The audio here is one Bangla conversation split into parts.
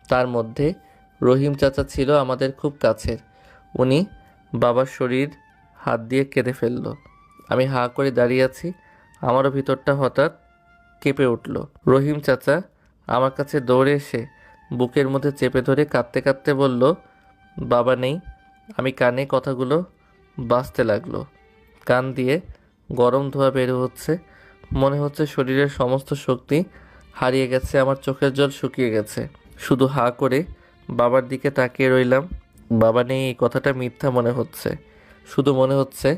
তার মধ্যে রহিম চাচা ছিল আমাদের খুব কাছের। উনি বাবার শরীর হাত দিয়ে কেঁদে ফেলল। আমি হাঁ করে দাঁড়িয়ে আছি। আমারও ভিতরটা হঠাৎ কেঁপে উঠল। রহিম চাচা আমার কাছে দৌড়ে এসে বুকের মধ্যে চেপে ধরে কাঁদতে কাঁদতে বলল, বাবা নেই। আমি কানে কথাগুলো বাজতে লাগলো। কান দিয়ে গরম ধোঁয়া বের হচ্ছে। মনে হচ্ছে শরীরের সমস্ত শক্তি হারিয়ে গেছে, আমার চোখের জল শুকিয়ে গেছে। শুধু হাঁ করে বাবার দিকে তাকিয়ে রইলাম। বাবা নেই এই কথাটা মিথ্যা মনে হচ্ছে। শুধু মনে হচ্ছে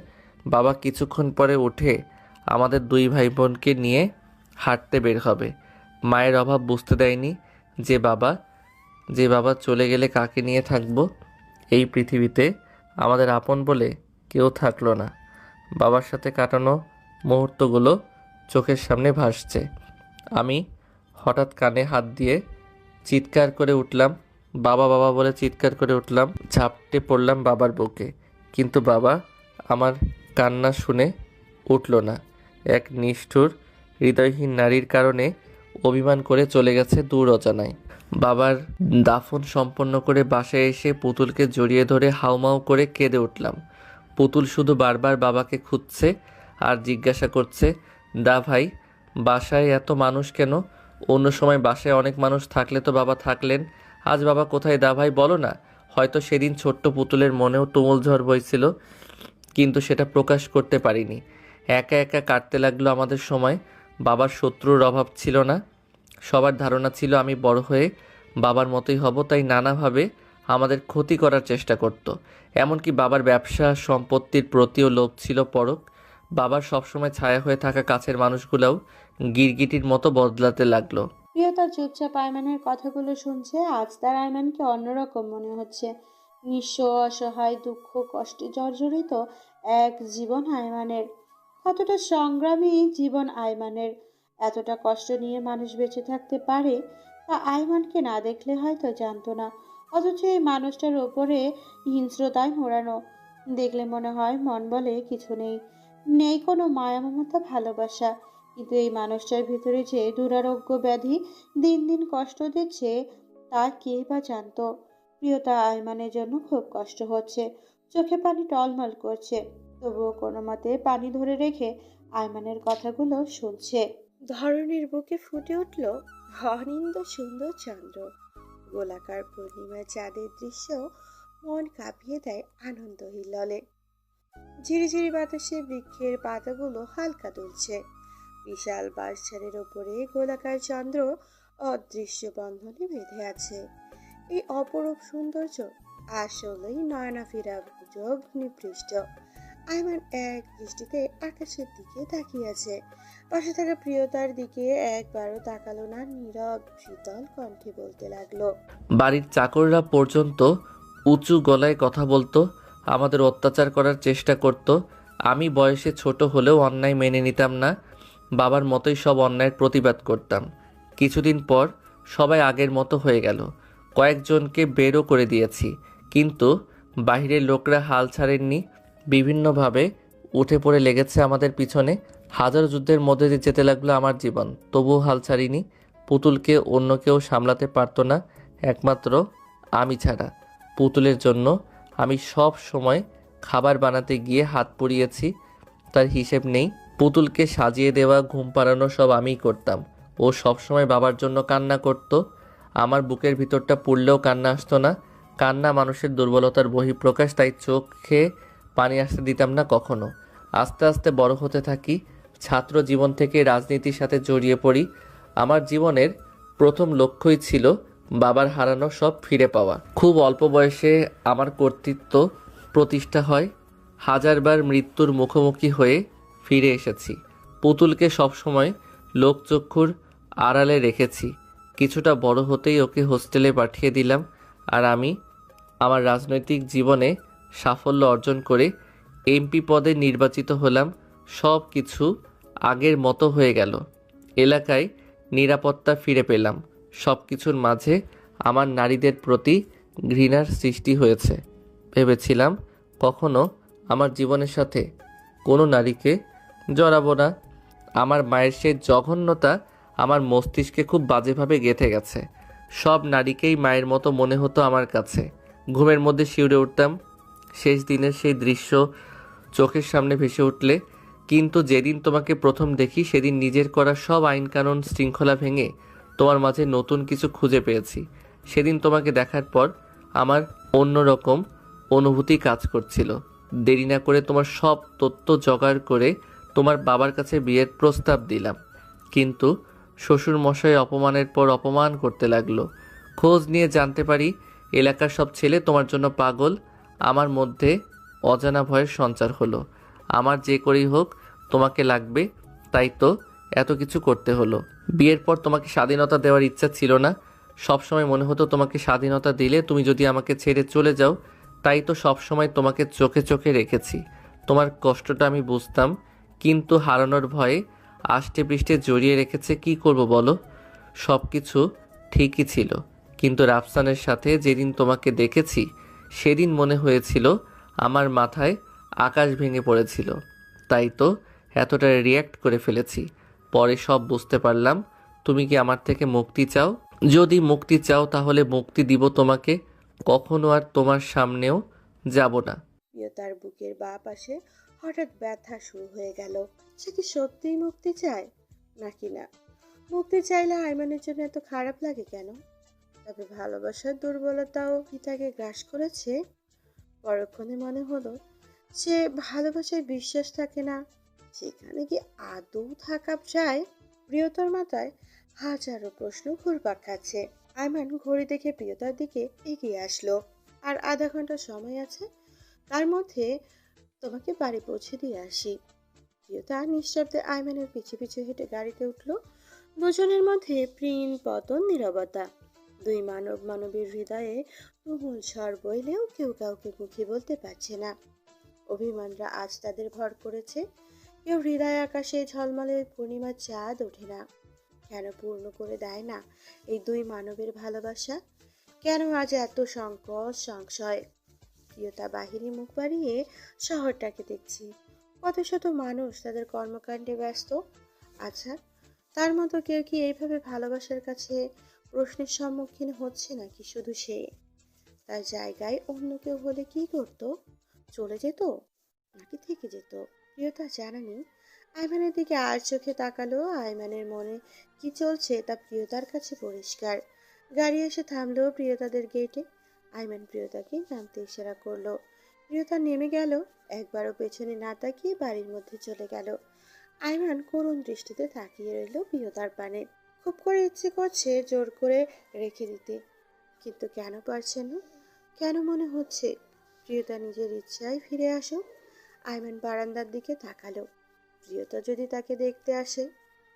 বাবা কিছুক্ষণ পরে উঠে আমাদের দুই ভাই বোনকে নিয়ে হাঁটতে বের হবে। মায়ের অভাব বুঝতে দেয়নি যে বাবা যে বাবা চলে গেলে কাকে নিয়ে থাকবো। এই পৃথিবীতে আমাদের আপন বলে কেউ থাকলো না। বাবার সাথে কাটানো মুহূর্তগুলো চোখের সামনে ভাসছে। আমি হঠাৎ কানে হাত দিয়ে চিৎকার করে উঠলাম। বাবা বাবা বলে চিৎকার করে উঠলাম। ঝাপটে পড়লাম বাবার বুকে। কিন্তু বাবা আমার কান্না শুনে উঠল না। এক নিষ্ঠুর হৃদয়হীন নারীর কারণে অভিমান করে চলে গেছে দূর অজানায়। বাবার দাফন সম্পন্ন করে বাসায় এসে পুতুলকে জড়িয়ে ধরে হাউমাউ করে কেঁদে উঠলাম। পুতুল শুধু বারবার বাবাকে খুঁজছে আর জিজ্ঞাসা করছে, দা ভাই বাসায় এত মানুষ কেন? অন্য সময় বাসায় অনেক মানুষ থাকলে তো বাবা থাকলেন, আজ বাবা কোথায় দা ভাই বলো না। হয়তো সেদিন ছোট্ট পুতুলের মনেও তুমুল ঝড় বইছিল, কিন্তু সেটা প্রকাশ করতে পারিনি। একা একা কাটতে লাগলো আমাদের সময়। বাবার শত্রুর অভাব ছিল না। সবার ধারণা ছিল আমি বড় হয়ে বাবার মতোই হব, তাই নানাভাবে আমাদের ক্ষতি করার চেষ্টা করত। এমনকি বাবার ব্যবসা সম্পত্তির প্রতিও লোভ ছিল পরক। বাবার সবসময় ছায়া হয়ে থাকা কাছের মানুষগুলোও গিরগিটির মতো বদলাতে লাগলো। প্রিয়তা চুপচাপ আয়মানের কথাগুলো শুনছে। আজ তার আয়মানকে অন্যরকম মনে হচ্ছে। নিঃস্ব, অসহায়, দুঃখ কষ্টে জর্জরিত এক জীবন আয়মানের। কতটা সংগ্রামী জীবন আয়মানের। এতটা কষ্ট নিয়ে মানুষ বেঁচে থাকতে পারে তা আয়মানকে না দেখলে হয়তো জানতো না। অথচ এই মানুষটার ওপরে হিংস্রতায় মোড়ানো। দেখলে মনে হয় মন বলে কিছু নেই, নেই কোনো মায়া মমতা ভালোবাসা। কিন্তু এই মানুষটার ভিতরে যে দুরারোগ্য ব্যাধি দিন দিন কষ্ট দিচ্ছে তা কে বা জানতো। প্রিয়তা আয়মানের জন্য খুব কষ্ট হচ্ছে, চোখে পানি টলমল করছে। তবুও কোনো মতে পানি ধরে রেখে আয়মানের কথাগুলো শুনছে। ধরনীর বুকে ফুটে উঠল অনিন্দ সুন্দর চন্দ্র। গোলাকার পূর্ণিমা চাঁদের দৃশ্য মন কাঁপিয়ে দেয় আনন্দ হিল্লোলে। ঝিরিঝিরি বাতাসে বৃক্ষের পাতাগুলো হালকা দুলছে। বিশাল বাঁশঝাড়ের ওপরে গোলাকার চন্দ্র অদৃশ্য বন্ধনে বেঁধে আছে। এই অপরূপ সৌন্দর্য আসলেই নয়নাফিরা যোগ নিপৃষ্ট। আয়মান এক দৃষ্টিতে আকাশের দিকে তাকিয়ে আছে। পাশে থাকা প্রিয়তার দিকে একবারও তাকালো না। নীরব শীতল কণ্ঠে বলতে লাগলো, বাড়ির চাকররা পর্যন্ত উঁচু গলায় কথা বলতো, আমাদের অত্যাচার করার চেষ্টা করত। আমি বয়সে ছোট হলেও অন্যায় মেনে নিতাম না। বাবার মতোই সব অন্যায়ের প্রতিবাদ করতাম। কিছুদিন পর সবাই আগের মতো হয়ে গেল। কয়েকজনকে বেরও করে দিয়েছি, কিন্তু বাইরের লোকরা হাল ছাড়েননি। বিভিন্নভাবে উঠে পড়ে লেগেছে আমাদের পিছনে। হাজার যুদ্ধের মধ্যে দিয়ে যেতে লাগলো আমার জীবন, তবুও হাল ছাড়িনি। পুতুলকে অন্য কেউ সামলাতে পারতো না, একমাত্র আমি ছাড়া। পুতুলের জন্য আমি সব সময় খাবার বানাতে গিয়ে হাত পুড়িয়েছি, তার হিসেব নেই। পুতুলকে সাজিয়ে দেওয়া, ঘুম পাড়ানো সব আমিই করতাম। ও সব সময় বাবার জন্য কান্না করত। আমার বুকের ভিতরটা পুড়লেও কান্না আসতো না। কান্না মানুষের দুর্বলতার বহিঃপ্রকাশ, তাই চোখে পানি আসতে দিতাম না কখনো। আস্তে আস্তে বড় হতে থাকি। ছাত্র জীবন থেকে রাজনীতির সাথে জড়িয়ে পড়ি। আমার জীবনের প্রথম লক্ষ্যই ছিল বাবার হারানো সব ফিরে পাওয়া। খুব অল্প বয়সে আমার কর্তৃত্ব প্রতিষ্ঠা হয়। হাজারবার মৃত্যুর মুখোমুখি হয়ে ফিরে এসেছি। পুতুলকে সবসময় লোকচক্ষুর আড়ালে রেখেছি। কিছুটা বড় হতেই ওকে হোস্টেলে পাঠিয়ে দিলাম। আর আমি আমার রাজনৈতিক জীবনে সাফল্য অর্জন করে এমপি পদে নির্বাচিত হলাম। সব কিছু আগের মতো হয়ে গেল। এলাকায় নিরাপত্তা ফিরে পেলাম। সব কিছুর মাঝে আমার নারীদের প্রতি ঘৃণার সৃষ্টি হয়েছে। ভেবেছিলাম কখনো আমার জীবনের সাথে কোনো নারীকে জড়াবো না। আমার মায়ের সেই জঘন্যতা আমার মস্তিষ্কে খুব বাজেভাবে গেঁথে গেছে। সব নারীকেই মায়ের মতো মনে হতো আমার কাছে। ঘুমের মধ্যে শিউরে উঠতাম শেষ দিনের সেই দৃশ্য চোখের সামনে ভেসে উঠলে। কিন্তু যেদিন তোমাকে প্রথম দেখি সেদিন নিজের করা সব আইনকানুন শৃঙ্খলা ভেঙে তোমার মাঝে নতুন কিছু খুঁজে পেয়েছি। সেদিন তোমাকে দেখার পর আমার অন্যরকম অনুভূতি কাজ করছিল। দেরি না করে তোমার সব তথ্য জোগাড় করে তোমার বাবার কাছে বিয়ের প্রস্তাব দিলাম। কিন্তু শ্বশুর মশাই অপমানের পর অপমান করতে লাগলো। খোঁজ নিয়ে জানতে পারি এলাকার সব ছেলে তোমার জন্য পাগল। আমার মধ্যে অজানা ভয়ের সঞ্চার হলো। আমার যে করেই হোক তোমাকে লাগবে, তাই তো এত কিছু করতে হলো। বিয়ের পর তোমাকে স্বাধীনতা দেওয়ার ইচ্ছা ছিল না। সব সময় মনে হতো তোমাকে স্বাধীনতা দিলে তুমি যদি আমাকে ছেড়ে চলে যাও। তাই তো সব সময় তোমাকে চোখে চোখে রেখেছি। তোমার কষ্টটা আমি বুঝতাম, কিন্তু হারানোর ভয়ে আষ্টে পৃষ্ঠে জড়িয়ে রেখেছে। কি করব বলো? সব কিছু ঠিকই ছিল, কিন্তু রাফসানের সাথে যেদিন তোমাকে দেখেছি সেদিন মনে হয়েছিল আমার মাথায় আকাশ ভেঙে পড়েছিল। তাই তো এতটা রিয়্যাক্ট করে ফেলেছি। পরে সব বুঝতে পারলাম। তুমি কি আমার থেকে মুক্তি চাও? যদি মুক্তি চাও তাহলে মুক্তি দিব তোমাকে। কখনো আর তোমার সামনেও যাব না। প্রিয়তার বুকের বাঁ পাশে হঠাৎ ব্যথা শুরু হয়ে গেল। সে কি সত্যিই মুক্তি চায় নাকি না? মুক্তি চাইলে আইমানের জন্য এত খারাপ লাগে কেন? তবে ভালোবাসার দুর্বলতাও কি তাকে গ্রাস করেছে? পরক্ষণে মনে হলো সে ভালোবাসায় বিশ্বাস থাকে না, সেখানে কি আদৌ থাকা যায়? প্রিয়তার মাথায় হাজারো প্রশ্ন ঘুরপাক খাচ্ছে। আইমান ঘড়ি দেখে প্রিয়তার দিকে এগিয়ে আসলো। আর আধা ঘন্টা সময় আছে, তার মধ্যে তোমাকে বাড়ি পৌঁছে দিয়ে আসি। প্রিয়তা নিঃশব্দে আইমানের পিছু পিছু হেঁটে গাড়িতে উঠলো। দুজনের মধ্যে প্রিন পতন নীরবতা। দুই মানবীর হৃদয়ে তুমুল ঝড় বইলেও কেউ কাউকে মুখে বলতে পারছে না। অভিমানরা আজ তাদের ভর করেছে। কেউ হৃদয় আকাশে ঝলমলে পূর্ণিমার চাঁদ ওঠে না। কেন পূর্ণ করে দেয় না এই দুই মানবের ভালোবাসা? কেন আজ এত সংকট সংশয়? প্রিয়তা বাহিরে মুখ বাড়িয়ে শহরটাকে দেখছি। কত শত মানুষ তাদের কর্মকাণ্ডে ব্যস্ত। আচ্ছা, তার মতো কেউ কি এইভাবে ভালোবাসার কাছে প্রশ্নের সম্মুখীন হচ্ছে নাকি শুধু সে? তার জায়গায় অন্য কেউ হলে কি করতো? চলে যেত নাকি থেকে যেত? প্রিয়তা জানানি। আইমানের দিকে আর চোখে তাকালো। আইমানের মনে কি চলছে তা প্রিয়তার কাছে পরিষ্কার। গাড়ি এসে থামলো প্রিয়তাদের গেটে। আইমান প্রিয়তাকে নামতে ইশারা করলো। প্রিয়তা নেমে গেল। একবারও পেছনে না তাকিয়ে বাড়ির মধ্যে চলে গেল। আইমান করুণ দৃষ্টিতে তাকিয়ে রইল প্রিয়তার পানে। খুব করে ইচ্ছে করছে জোর করে রেখে দিতে, কিন্তু কেন পারছে না? কেন মনে হচ্ছে প্রিয়তা নিজের ইচ্ছায় ফিরে আসুক? আইমান বারান্দার দিকে তাকালো। প্রিয়তা যদি তাকে দেখতে আসে?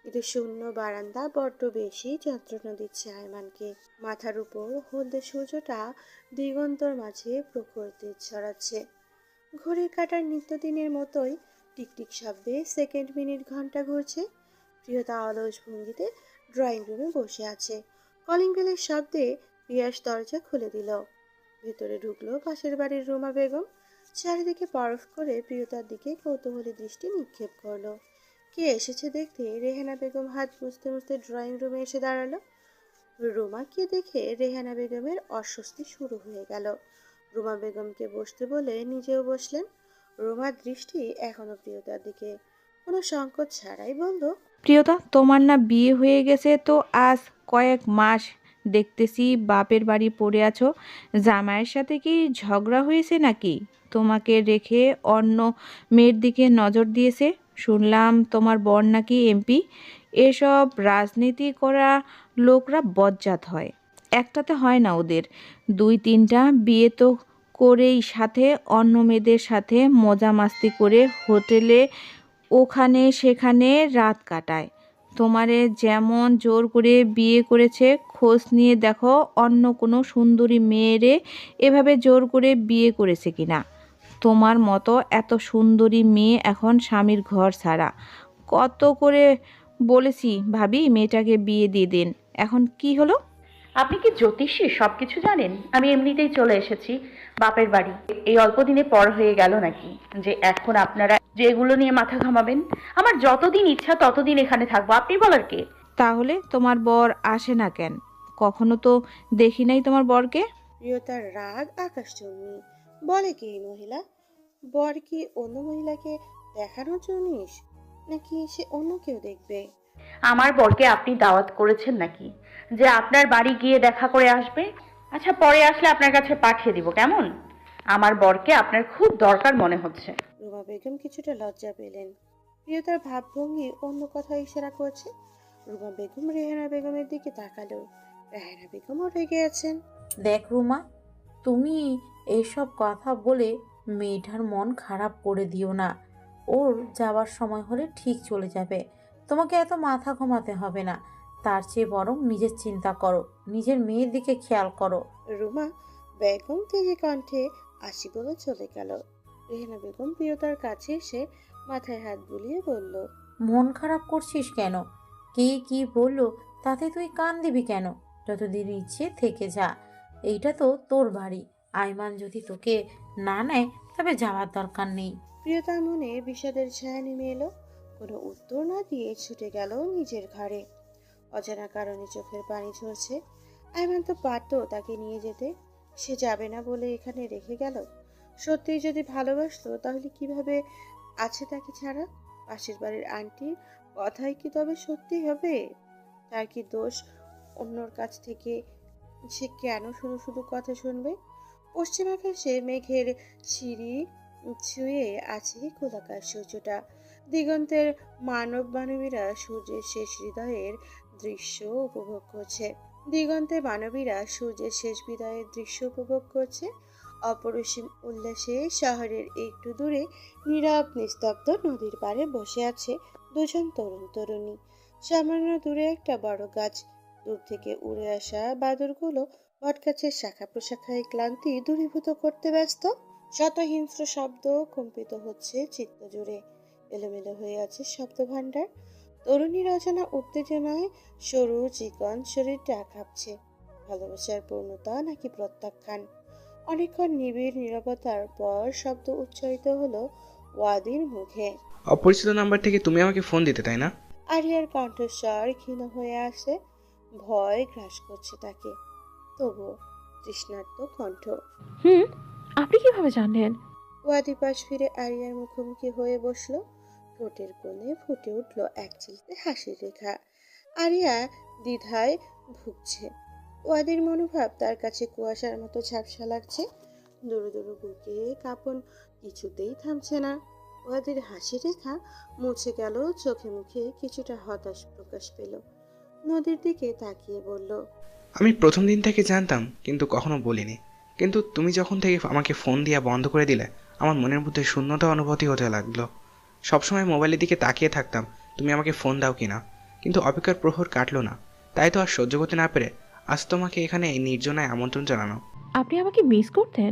কিন্তু শূন্য বারান্দা বড্ড বেশি যন্ত্রণা দিচ্ছে আইমানকে। মাথার উপর হলদে সূর্যটা দিগন্তর মাঝে প্রখর তেজ ছড়াচ্ছে। ঘড়ির কাঁটার নিত্যদিনের মতোই টিকটিক শব্দে সেকেন্ড মিনিট ঘন্টা ঘুরছে। প্রিয়তা অলস ভঙ্গিতে ড্রয়িং রুমে বসে আছে। কলিং বেলের শব্দে পিয়াস দরজা খুলে দিল। ভেতরে ঢুকলো পাশের বাড়ির রুমা বেগম। চারিদিকে পরখ করে প্রিয়তার দিকে কৌতূহলী দৃষ্টি নিক্ষেপ করলো। কে এসেছে দেখতে রেহানা বেগম হাত মুছতে মুছতে ড্রয়িং রুমে এসে দাঁড়ালো। রুমাকে দেখে রেহানা বেগমের অস্বস্তি শুরু হয়ে গেল। রুমা বেগমকে বসতে বলে নিজেও বসলেন। রুমার দৃষ্টি এখনো প্রিয়তার দিকে। কোনো সংকোচ ছাড়াই বলল, প্রিয়তা, তোমার না বিয়ে হয়ে গেছে? তো আজ কয়েক মাস দেখতেছি বাপের বাড়ি পড়ে আছো। জামাইয়ের সাথে কি ঝগড়া হয়েছে নাকি? তোমাকে রেখে অন্য মেয়ের দিকে নজর দিয়েছে? শুনলাম তোমার বর নাকি এমপি। এসব রাজনীতি করা লোকরা বজ্জাত হয়, একটাতে হয় না ওদের। দুই তিনটা বিয়ে তো করেই সাথে অন্য মেয়েদের সাথে মজা মাস্তি করে হোটেলে ওখানে সেখানে রাত কাটায়। তোমারে যেমন জোর করে বিয়ে করেছে, খোঁজ নিয়ে দেখো অন্য কোনো সুন্দরী মেয়েরে এভাবে জোর করে বিয়ে করেছে কিনা। তোমার মতো এত সুন্দরী মেয়ে এখন স্বামীর ঘর ছাড়া। কত করে বলেছি ভাবি মেয়েটাকে বিয়ে দিয়ে দিন, এখন কি হলো? আপনি কি জ্যোতিষী? সবকিছু জানেন? আমি এমনিতেই চলে এসেছি বাপের বাড়ি। এই অল্প দিনে পর হয়ে গেল নাকি যে এখন আপনারা যে এগুলো নিয়ে মাথা ঘামাবেন? আমার যতদিন ইচ্ছা ততদিন এখানে থাকবো, আপনি বলার কে? তাহলে তোমার বর আসে না কেন? কখনো তো দেখি নাই তোমার বরকে। প্রিয়তার রাগ আকাশচুম্বী। বলে কি এই মহিলা? বর কি অন্য মহিলাকে দেখানোর জিনিস, নাকি সে অন্য কেউ দেখবে? আমার বরকে আপনি দাওয়াত করেছেন নাকি যে আপনার বাড়ি গিয়ে দেখা করে আসবে? আচ্ছা, পরে আসলে আপনার কাছে পাঠিয়ে দিব, কেমন? আমার বরকে আপনার খুব দরকার মনে হচ্ছে। রুমা বেগম কিছুটা লজ্জা পেলেন। প্রিয়তার ভাবভঙ্গি অন্য কথা ইশারা করছে। রুমা বেগম রেহানা বেগমের দিকে তাকালো। রেহানা বেগমও রেগে আছেন। দেখ রুমা, তুমি এইসব কথা বলে মেয়েটার মন খারাপ করে দিও না। ওর যাওয়ার সময় হলে ঠিক চলে যাবে। তোমাকে এত মাথা ঘামাতে হবে না। তার চেয়ে বরং নিজের চিন্তা করো, নিজের মেয়ের দিকে খেয়াল করো। রুমা বেগম তেজে কণ্ঠে আসি বলে চলে গেল। রেহানা বেগম প্রিয়তার কাছে এসে মাথায় হাত বুলিয়ে বলল, মন খারাপ করছিস কেন? কে কি বললো তাতে তুই কান দিবি কেন? যতদিন ইচ্ছে থেকে যা। এইটা তো তোর বাড়ি। আইমান যদি তোকে না নেয় তবে যাওয়ার দরকার নেই। প্রিয়তার মনে বিষাদের ছায়া নেমে এলো। কোনো উত্তর না দিয়ে ছুটে গেল নিজের ঘরে। অজানা কারণে চোখের পানি ঝরছে। আইমান তো পারতো তাকে নিয়ে যেতে, সে যাবে না বলে এখানে রেখে গেল। সত্যিই যদি ভালোবাসতো তাহলে কিভাবে আছে তাকে ছাড়া? পাশের বাড়ির আন্টির কথাই কি তবে সত্যি হবে? তার কি দোষ অন্যর কাছ থেকে? সে কেন শুধু শুধু কথা শুনবে? পশ্চিম আকাশে মেঘের সিঁড়ি ছুঁয়ে আছে গোলাকার সূর্যটা। দিগন্তের মানবীরা সূর্যের শেষ হৃদয়ের দৃশ্য উপভোগ করছে। দিগন্তে মানবীরা সূর্যের শেষ বিদায়ের দৃশ্য উপভোগ করছে। অপরিসীম উল্লাসে শহরের একটু দূরে নীরব নিস্তব্ধ নদীর পাড়ে বসে আছে দুজন তরুণ তরুণী। সামান্য দূরে একটা বড় গাছ। দূর থেকে উড়ে আসা বাদুড়গুলো বটগাছের শাখা প্রশাখায় ক্লান্তি দূরীভূত করতে ব্যস্ত। শত হিংস্র শব্দ কম্পিত হচ্ছে চিত্ত জুড়ে। এলোমেলো হয়ে আছে শব্দ ভাণ্ডার। তরুণীর অজানা উত্তেজনায় সরু চিকন শরীরটা কাঁপছে। ভালোবাসার পূর্ণতা নাকি প্রত্যাখ্যান? অনেকক্ষণ নিবিড় নীরবতার পর শব্দ উচ্চারিত হলো ওয়াদির মুখে। অপরিচিত নাম্বার থেকে তুমি আমাকে ফোন দিতে, তাই না? আরিয়ার কণ্ঠস্বর ক্ষীণ হয়ে আসে। ভয় গ্রাস করছে তাকে। তবুও তৃষ্ণার্ত কণ্ঠ। আপনি কিভাবে জানলেন? ওয়াদি পাশ ফিরে আরিয়ার মুখোমুখি হয়ে বসলো। ঠোঁটের কোণে ফুটে উঠল এক চিলতে হাসির রেখা। আরিয়া দ্বিধায় ভুগছে। ওয়াদির মনোভাব তার কাছে কুয়াশার মতো ঝাপসা লাগছে। দূরে দূরে বুকে কাঁপন কিছুতেই থামছে না। ওয়াদির হাসি রেখা মুছে গেল, চোখে মুখে কিছুটা হতাশ প্রকাশ পেল। নদীর দিকে তাকিয়ে বলল, আমি প্রথম দিন থেকে জানতাম, কিন্তু কখনো বলিনি। কিন্তু তুমি যখন থেকে আমাকে ফোন দিয়া বন্ধ করে দিলে, আমার মনের মধ্যে শূন্যতা অনুভূতি হতে লাগলো। সবসময় মোবাইলের দিকে তাকিয়ে থাকতাম তুমি আমাকে ফোন দাও কিনা, কিন্তু অপেক্ষার প্রহর কাটলো না। তাই তো আর সহ্য করতে না পেরে আজ তোমাকে এখানে এই নির্জনায় আমন্ত্রণ জানানো। আপনি আমাকে মিস করতেন?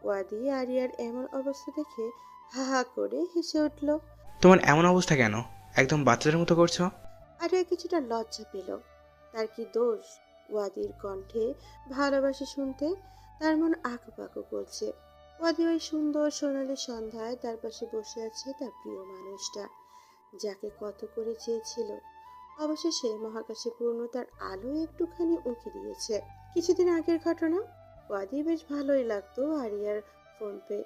ওয়াদি আরিয়ার এমন অবস্থা দেখে হা হা করে হেসে উঠল। তোমার এমন অবস্থা কেন? একদম বাচ্চাদের মতো করছো। আরিয়া কিছুটা লজ্জা পেল। তার কি দোষ? ওয়াদির কণ্ঠে ভালোবাসে শুনতে তার মন আঁকুপাকু করছে। ওয়াদি ওই সুন্দর সোনালি সন্ধ্যায় তার পাশে বসে আছে তার প্রিয় মানুষটা, যাকে কত করে চেয়েছিল। অবশেষে মহাকাশে পূর্ণতার আলো একটুখানি উঁকি দিয়েছে। কিছুদিন আগের ঘটনা। ওয়াদি বেশ ভালোই লাগতো আরিয়ার ফোন পে।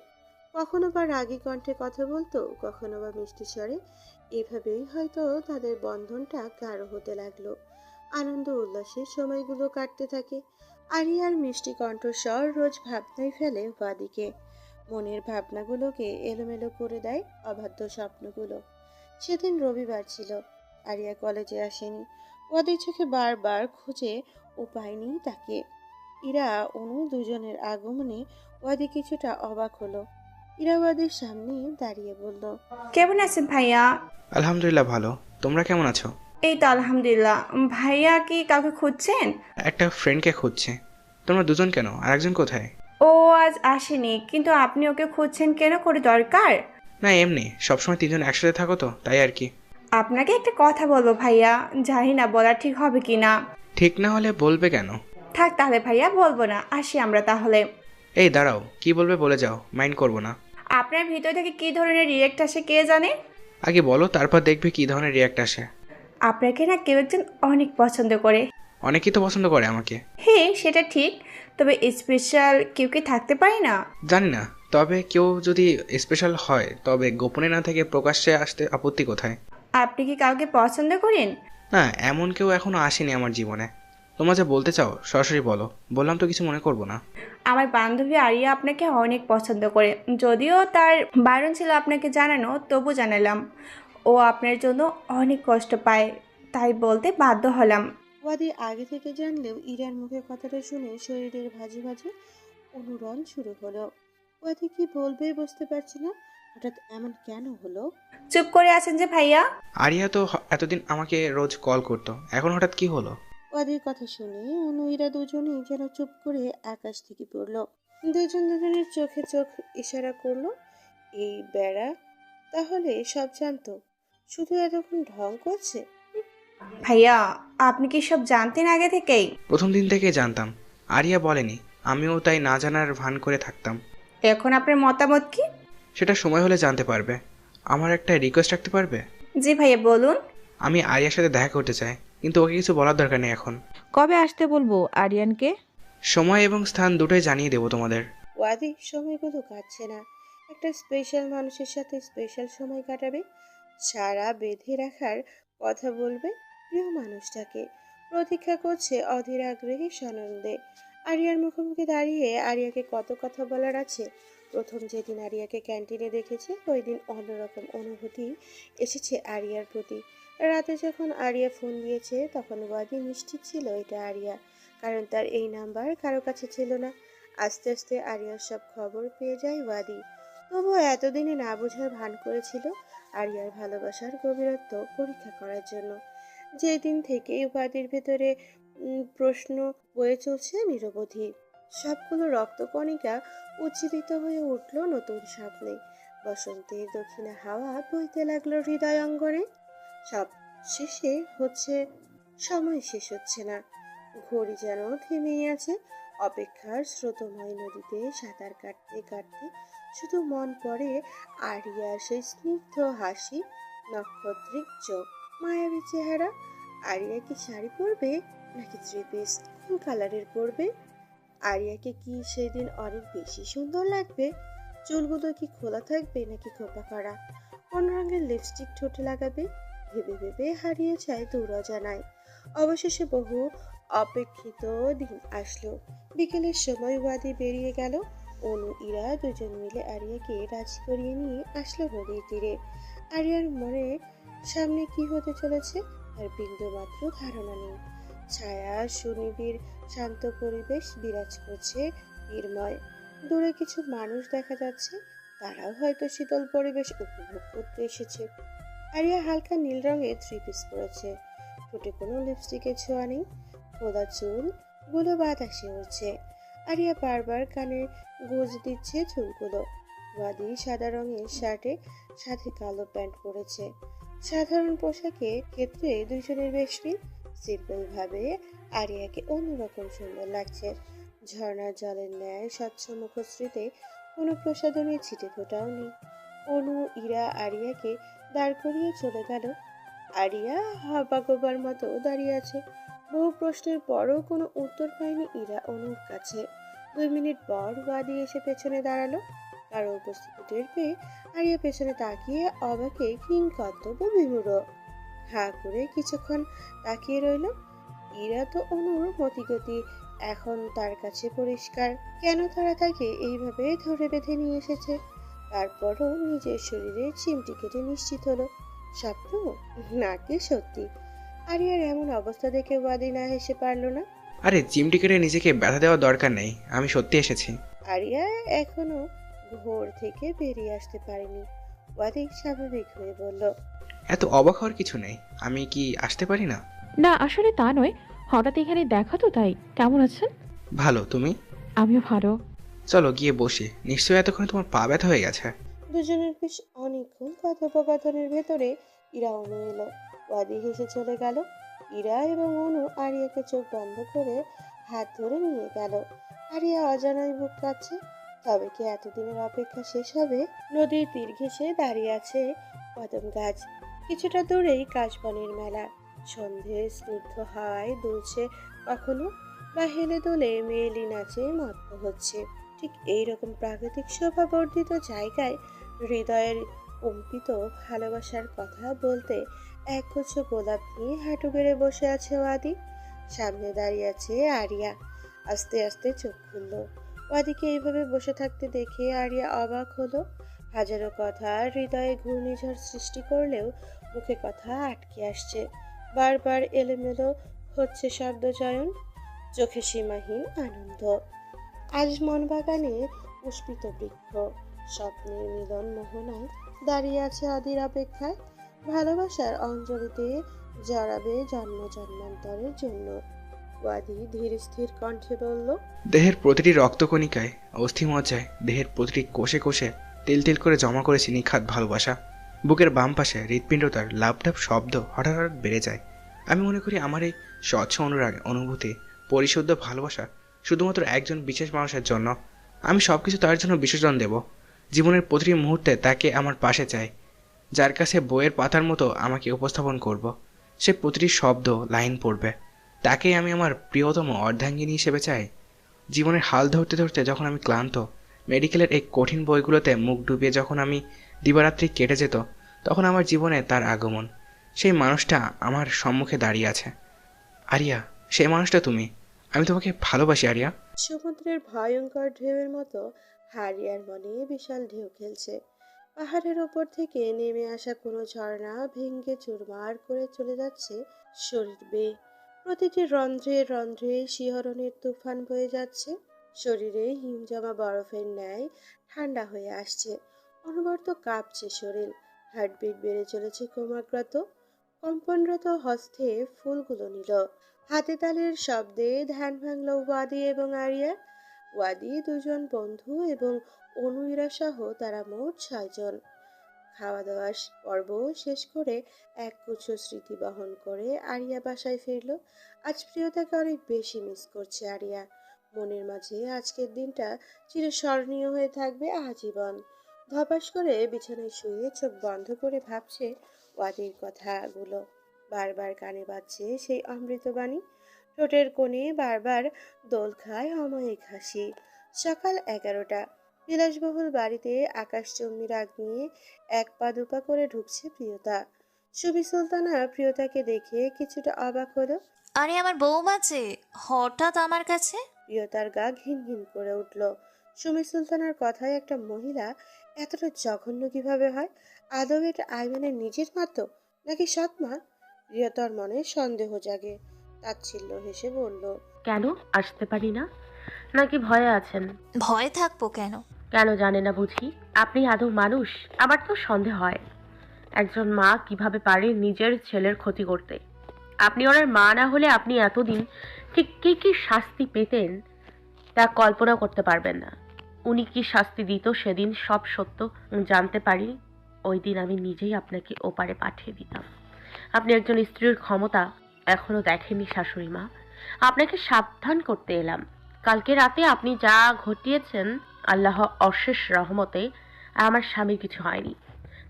কখনো বা রাগী কণ্ঠে কথা বলতো, কখনো বা মিষ্টি স্বরে। এভাবেই হয়তো তাদের বন্ধনটা গাঢ় হতে লাগলো। আনন্দ উল্লাসের সময়গুলো কাটতে থাকে। আরিয়ার মিষ্টি কণ্ঠস্বর রোজ ভাবনায় ফেলে ওয়াদিকে। মনের ভাবনাগুলোকে এলোমেলো করে দেয় অবাধ্য স্বপ্নগুলো। সেদিন রবিবার ছিল। আরিয়া কলেজে আসেনি। ওয়াদির চোখে বারবার খুঁজে ও পায়নি তাকে। ইরা অনু দুজনের আগমনে ওয়াদি কিছুটা অবাক হলো। ইরা ওয়াদির সামনে দাঁড়িয়ে বলল, কেমন আছেন ভাইয়া? আলহামদুলিল্লাহ ভালো। তোমরা কেমন আছো? এই তো আলহামদুলিল্লাহ। ভাইয়া কি কাউকে খুঁজছেন? একটা ফ্রেন্ডকে খুঁজছে। তোমরা দুজন কেন? আর একজন কোথায়? ও আজ আসেনি, কিন্তু আপনি ওকে খুঁজছেন কেন? করে দরকার? না, এমনি সবসময় তিনজন একসাথে থাকো তো, তাই আর কি। আপনাকে একটা কথা বলবো ভাইয়া, জানি না বলা ঠিক হবে কি না। ঠিক না হলে বলবে কেন? থাক তাহলে ভাইয়া, বলবো না। আসি আমরা তাহলে। এই দাঁড়াও, কি বলবে বলে যাও, মাইন্ড করবো না। আপনার ভিতর থেকে কি ধরনের রিয়েক্ট আসে কে জানে। আগে বলো, তারপর দেখবে কি ধরনের রিয়াক্ট আসে। আপনাকে না কেউ একজন অনেক পছন্দ করে। অনেকেই তো পছন্দ করে আমাকে। হ্যাঁ, সেটা ঠিক। তবে স্পেশাল কেউ কি থাকতে পারে না? জানি না, তবে কেউ যদি স্পেশাল হয় তবে গোপনে না থেকে প্রকাশ্যে আসতে আপত্তি কোথায়? আপনি কি কাউকে পছন্দ করেন? না, এমন কেউ এখনো আসেনি আমার জীবনে। তোমরা যা বলতে চাও সরাসরি বলো, বললাম তো কিছু মনে করবো না। আমার বান্ধবী আরিয়া আপনাকে অনেক পছন্দ করে। যদিও তার বারণ ছিল আপনাকে জানানো, তবু জানালাম। ও আপনার জন্য অনেক কষ্ট পায়, তাই বলতে বাধ্য হলাম। ওয়াদি আগে থেকে জানলেও ইরার মুখে কথাটা শুনে শরীরের ভাঁজে ভাঁজে অনুরণ শুরু হলো। ওয়াদি কি বলবে বুঝতে পারছি না। হঠাৎ এমন কেন হলো? চুপ করে আছেন যে ভাইয়া? আরিয়া তো এতদিন আমাকে রোজ কল করতো, এখন হঠাৎ কি হলো? ওয়াদির কথা শুনে অনু ইরা দুজনেই যেন চুপ করে আকাশ থেকে পড়লো। দুজন দুজনের চোখে চোখ ইশারা করলো। এই বেড়া তাহলে সব জানতো, শুধু এতক্ষণ ঢং করছে। ভাইয়া, আপনি কি সব জানতেন আগে থেকেই? প্রথম দিন থেকে জানতাম, আরিয়া বলেনি, আমিও তাই না জানার ভান করে থাকতাম। এখন আপনার মতামত কি? সেটা সময় হলে জানতে পারবে। আমার একটা রিকোয়েস্ট রাখতে পারবে? জি ভাইয়া, বলুন। আমি আরিয়ার সাথে দেখা করতে চাই, কিন্তু ওকে কিছু বলার দরকার নেই এখন। কবে আসতে বলবো আরিয়ানকে? সময় এবং স্থান দুটোই জানিয়ে দেবো তোমাদের। ওয়াদি সময়গুলো কাটছে না। একটা স্পেশাল মানুষের সাথে স্পেশাল সময় কাটাবে, সারা বেঁধে রাখার কথা বলবে প্রিয় মানুষটাকে। প্রতীক্ষা করছে অধীর আগ্রহী সনন্দে। আরিয়ার মুখোমুখি দাঁড়িয়ে আরিয়াকে কত কথা বলার আছে। প্রথম যেদিন আরিয়াকে ক্যান্টিনে দেখেছে ওই দিন অন্যরকম অনুভূতি এসেছে আরিয়ার প্রতি। রাতে যখন আরিয়া ফোন দিয়েছে তখন ওয়াদি নিশ্চিত ছিল এটা আরিয়া, কারণ তার এই নাম্বার কারো কাছে ছিল না। আস্তে আস্তে আরিয়ার সব খবর পেয়ে যায় ওয়াদি। তবুও এতদিনে না বোঝার ভান করেছিল আরিয়ার ভালোবাসার গভীরত্ব পরীক্ষা করার জন্য। যেই দিন থেকে ওয়াদির ভেতরে প্রশ্ন বয়ে চলছে নিরবধি। সবগুলো রক্তকণিকা উজ্জীবিত হয়ে উঠল নতুন স্বপ্নে। বসন্তের দক্ষিণে হাওয়া বইতে লাগলো হৃদয় অঙ্গনে। সব শেষে হচ্ছে, সময় শেষ হচ্ছে না। ঘড়ি যেন থেমেই আছে। অপেক্ষার স্রোতময় নদীতে সাঁতার কাটতে কাটতে শুধু মন পড়ে আরিয়ার সেই স্নিগ্ধ হাসি, নক্ষত্রিক চোখ, মায়াবী চেহারা। আরিয়া কি শাড়ি পরবে নাকি থ্রি পিস, কোন কালারের পরবে? আরিয়াকে কি সেদিন অনেক বেশি সুন্দর লাগবে? চুলগুলো কি খোলা থাকবে নাকি খোপা করা? কোন রঙের লিপস্টিক ঠোঁটে লাগাবে? ভেবে ভেবে হারিয়ে যায় দূর অজানায়। অবশেষে বহু অপেক্ষিত দিন আসলো। বিকেলের সময় ওয়াদি বেরিয়ে গেল। অনু ইরা দুজন মিলে আরিয়াকে রাজি করিয়ে নিয়ে আসলো নদীর তীরে। আরিয়ার মনে সামনে কি হতে চলেছে তার বিন্দু মাত্র ধারণা নেই। ছায়া সুনিবিড় শান্ত পরিবেশ বিরাজ করছে নির্ময়। দূরে কিছু মানুষ দেখা যাচ্ছে, তারাও হয়তো শীতল পরিবেশ উপভোগ করতে এসেছে। আরিয়া হালকা নীল রঙের থ্রি পিস পরেছে, ঠোঁটে কোনো লিপস্টিকের ছোঁয়া নেই। খোলা চুল গুলো বাতাসে উড়ছে। আরিয়া বারবার কানে গুঁজ দিচ্ছে চুলগুলো। ওয়াদি সাদা রঙের শার্টে সাথে কালো প্যান্ট পরেছে। সাধারণ পোশাকে ক্ষেত্রে দুজনের বেশ মিল। সিম্পল ভাবে আরিয়াকে অন্যরকম সুন্দর লাগছে। ঝর্ণার জলের ন্যায় স্বচ্ছ মুখশ্রীতে কোনো প্রসাধনের ছিটে ফোটাও নেই। অনু ইরা আরিয়াকে দাঁড় করিয়ে চলে গেল। আরিয়া হবাগোবার মতো দাঁড়িয়ে আছে। বহু প্রশ্নের পরও কোনো উত্তর পায়নি ইরা অনুর কাছে। 2 মিনিট পর ওয়াদি এসে পেছনে দাঁড়ালো। কারো উপস্থিতি টের পেয়ে আরিয়া পেছনে তাকিয়ে অবাকে কিংকর্তব্য বিমূঢ়। হাঁ করে কিছুক্ষণ তাকিয়ে রইল। ইরা তো অনুর মতিগতি এখন তার কাছে পরিষ্কার। কেন তারা তাকে এইভাবে ধরে বেঁধে নিয়ে এসেছে? তারপরও নিজের শরীরে চিমটি কেটে নিশ্চিত হলো স্বপ্ন নাকি সত্যি। আরিয়ার এমন অবস্থা দেখে ওয়াদি না হেসে পারল না। আরে চিমটি কেটে নিজেকে ব্যথা দেওয়ার দরকার নেই, আমি সত্যি এসেছি। আরিয়া এখনো ঘোর থেকে বেরিয়ে আসতে পারেনি। ওয়াদি স্বাভাবিক হয়ে বলল, এত অবাক হওয়ার কিছু নেই, আমি কি আসতে পারি না? না আসলে তা নয়, হঠাৎ এখানে দেখা তো তাই। কেমন আছেন? ভালো, তুমি? আমিও ভালো। চলো গিয়ে বসি, নিশ্চয়ই এতক্ষণে তোমার পা ব্যথা হয়ে গেছে। দুজনের বেশ অনেকক্ষণ কথোপকথনের ভেতরে ইরা অনু এলো। ওয়াদি হেসে চলে গেল। ইরা এবং অনু আরিয়াকে চোখ বন্ধ করে হাত ধরে নিয়ে গেল। আরিয়া অজানায় বুক কাঁপছে। তবে কি এতদিনের অপেক্ষা শেষ হবে? নদীর তীর ঘেঁষে দাঁড়িয়ে আছে কদম গাছ। কিছুটা দূরেই কাশবনের মেলা। সন্ধে স্নিগ্ধ হাওয়ায় দুলছে কখনো, বা হেলে দোলে মেয়েলি নাচে মত্ত হচ্ছে। ঠিক এইরকম প্রাকৃতিক শোভাবর্ধিত জায়গায় হৃদয়ের কম্পিত ভালোবাসার কথা বলতে একগুচ্ছ গোলাপ নিয়ে হাঁটু গেড়ে বসে আছে ওয়াদি। সামনে দাঁড়িয়ে আছে আরিয়া। আস্তে আস্তে চোখ খুলল। ওয়াদিকে এইভাবে বসে থাকতে দেখে আরিয়া অবাক হলো। হাজারো কথা হৃদয়ে ঘূর্ণিঝড় সৃষ্টি করলেও মুখে কথা আটকে আসছে। বারবার এলোমেলো হচ্ছে শব্দচয়ন, চোখে সীমাহীন আনন্দ। আজ মন বাগানে পুষ্পিত বৃক্ষ, স্বপ্নের মিলন মোহনায় দাঁড়িয়ে আছে আদির অপেক্ষায়। ভালোবাসার অঞ্জলিতে জড়াবে জন্ম জন্মান্তরের জন্য। ওয়াদি ধীর স্থির কণ্ঠে বলল, দেহের প্রতিটি রক্তকণিকায়, অস্থিমজ্জায়, দেহের প্রতিটি কোষে কোষে তিল তিল করে জমা করেছি নিখাত ভালোবাসা। বুকের বাম পাশে হৃৎপিণ্ডটার লাপটাপ শব্দ হঠাৎ হঠাৎ বেড়ে যায়। আমি মনে করি আমার এই স্বচ্ছ অনুরাগ, অনুভূতি, পরিশুদ্ধ ভালোবাসা শুধুমাত্র একজন বিশেষ মানুষের জন্য। আমি সব কিছু তার জন্য বিসর্জন দেব। জীবনের প্রতিটি মুহূর্তে তাকে আমার পাশে চাই, যার কাছে বইয়ের পাতার মতো আমাকে উপস্থাপন করব। সে প্রতিটি শব্দ লাইন পড়বে। তাকেই আমি আমার প্রিয়তম অর্ধাঙ্গিনী হিসেবে চাই। জীবনের হাল ধরতে ধরতে যখন আমি ক্লান্ত, মেডিকেলের এই কঠিন বইগুলোতে মুখ ডুবিয়ে যখন আমি দিবারাত্রি কেটে যেত, তখন আমার জীবনে তার আগমন। সেই মানুষটা আমার সম্মুখে দাঁড়িয়ে আছে। আরিয়া, সেই মানুষটা তুমি। আমি তোমাকে ভালোবাসি আরিয়া। সমুদ্রের ভয়ঙ্কর ঢেউয়ের মতো হারিয়ার মনে বিশাল ঢেউ খেলছে। পাহাড়ের ওপর থেকে নেমে আসা কোনো ঝর্ণা ভেঙ্গে চুরমার করে চলে যাচ্ছে শরীর বেয়ে। প্রতিটি রন্ধ্রে রন্ধ্রে শিহরণের তুফান বয়ে যাচ্ছে। শরীরে হিম জমা বরফের ন্যায় ঠান্ডা হয়ে আসছে। অনবরত কাঁপছে শরীর। হার্টবিট বেড়ে চলেছে ক্রমাগত। কম্পনরত হস্তে ফুলগুলো নিল। হাতে তালের শব্দে ধ্যান ভাঙল ওয়াদি এবং আরিয়া। ওয়াদি দুজন বন্ধু এবং অনুইরা সহ তারা মোট 6 জন। খাওয়া দাওয়ার পর্ব শেষ করে একগুচ্ছ স্মৃতি বহন করে আরিয়া বাসায় ফিরল। আজ প্রিয়তাকে অনেক বেশি মিস করছে আরিয়া। মনের মাঝে আজকের দিনটা চিরস্মরণীয় হয়ে থাকবে আজীবন। ধপাস করে বিছানায় শুয়ে চোখ বন্ধ করে ভাবছে ওয়াদির কথাগুলো। বারবার কানে বাজছে সেই অমৃতবাণী। ঠোঁটের কোণে বারবার দোল খায় অমায়িক হাসি। সকাল 11টা। বিলাসবহুল বাড়িতে আকাশচুম্বী রাগ নিয়ে এক পা দুপা করে ঢুকছে প্রিয়তা। সুবি সুলতানা প্রিয়তাকে দেখে কিছুটা অবাক হলো। আরে আমার বৌমা যে হঠাৎ আমার কাছে। প্রিয়তার গা ঘিন ঘিন করে উঠল। সুমি সুলতানার কথায় একটা মহিলা এতটা জঘন্য কিভাবে হয়? আদৌ এটা আইমানের নিজের মা তো, নাকি সৎমা? প্রিয়তার মনে সন্দেহ জাগে। তাচ্ছিল্য হেসে বলল, কেন আসতে পারি না? নাকি ভয়ে আছেন? ভয় থাকবো কেন? কেন জানে না বুঝি? আপনি আদৌ মানুষ? আমার তো সন্দেহ হয় একজন মা কিভাবে পারে নিজের ছেলের ক্ষতি করতে। আপনি ওনার মা না হলে আপনি এতদিন ঠিক কি কি শাস্তি পেতেন তা কল্পনা করতে পারবেন না। উনি কি শাস্তি দিত সেদিন সব সত্য জানতে পারি, ওই দিন আমি নিজেই আপনাকে ওপারে পাঠিয়ে দিতাম। আপনি একজন স্ত্রীর ক্ষমতা এখনো দেখেননি শাশুড়ি মা। আপনাকে সাবধান করতে এলাম। কালকে রাতে আপনি যা ঘটিয়েছেন, আল্লাহ অশেষ রহমতে আমার স্বামীর কিছু হয়নি।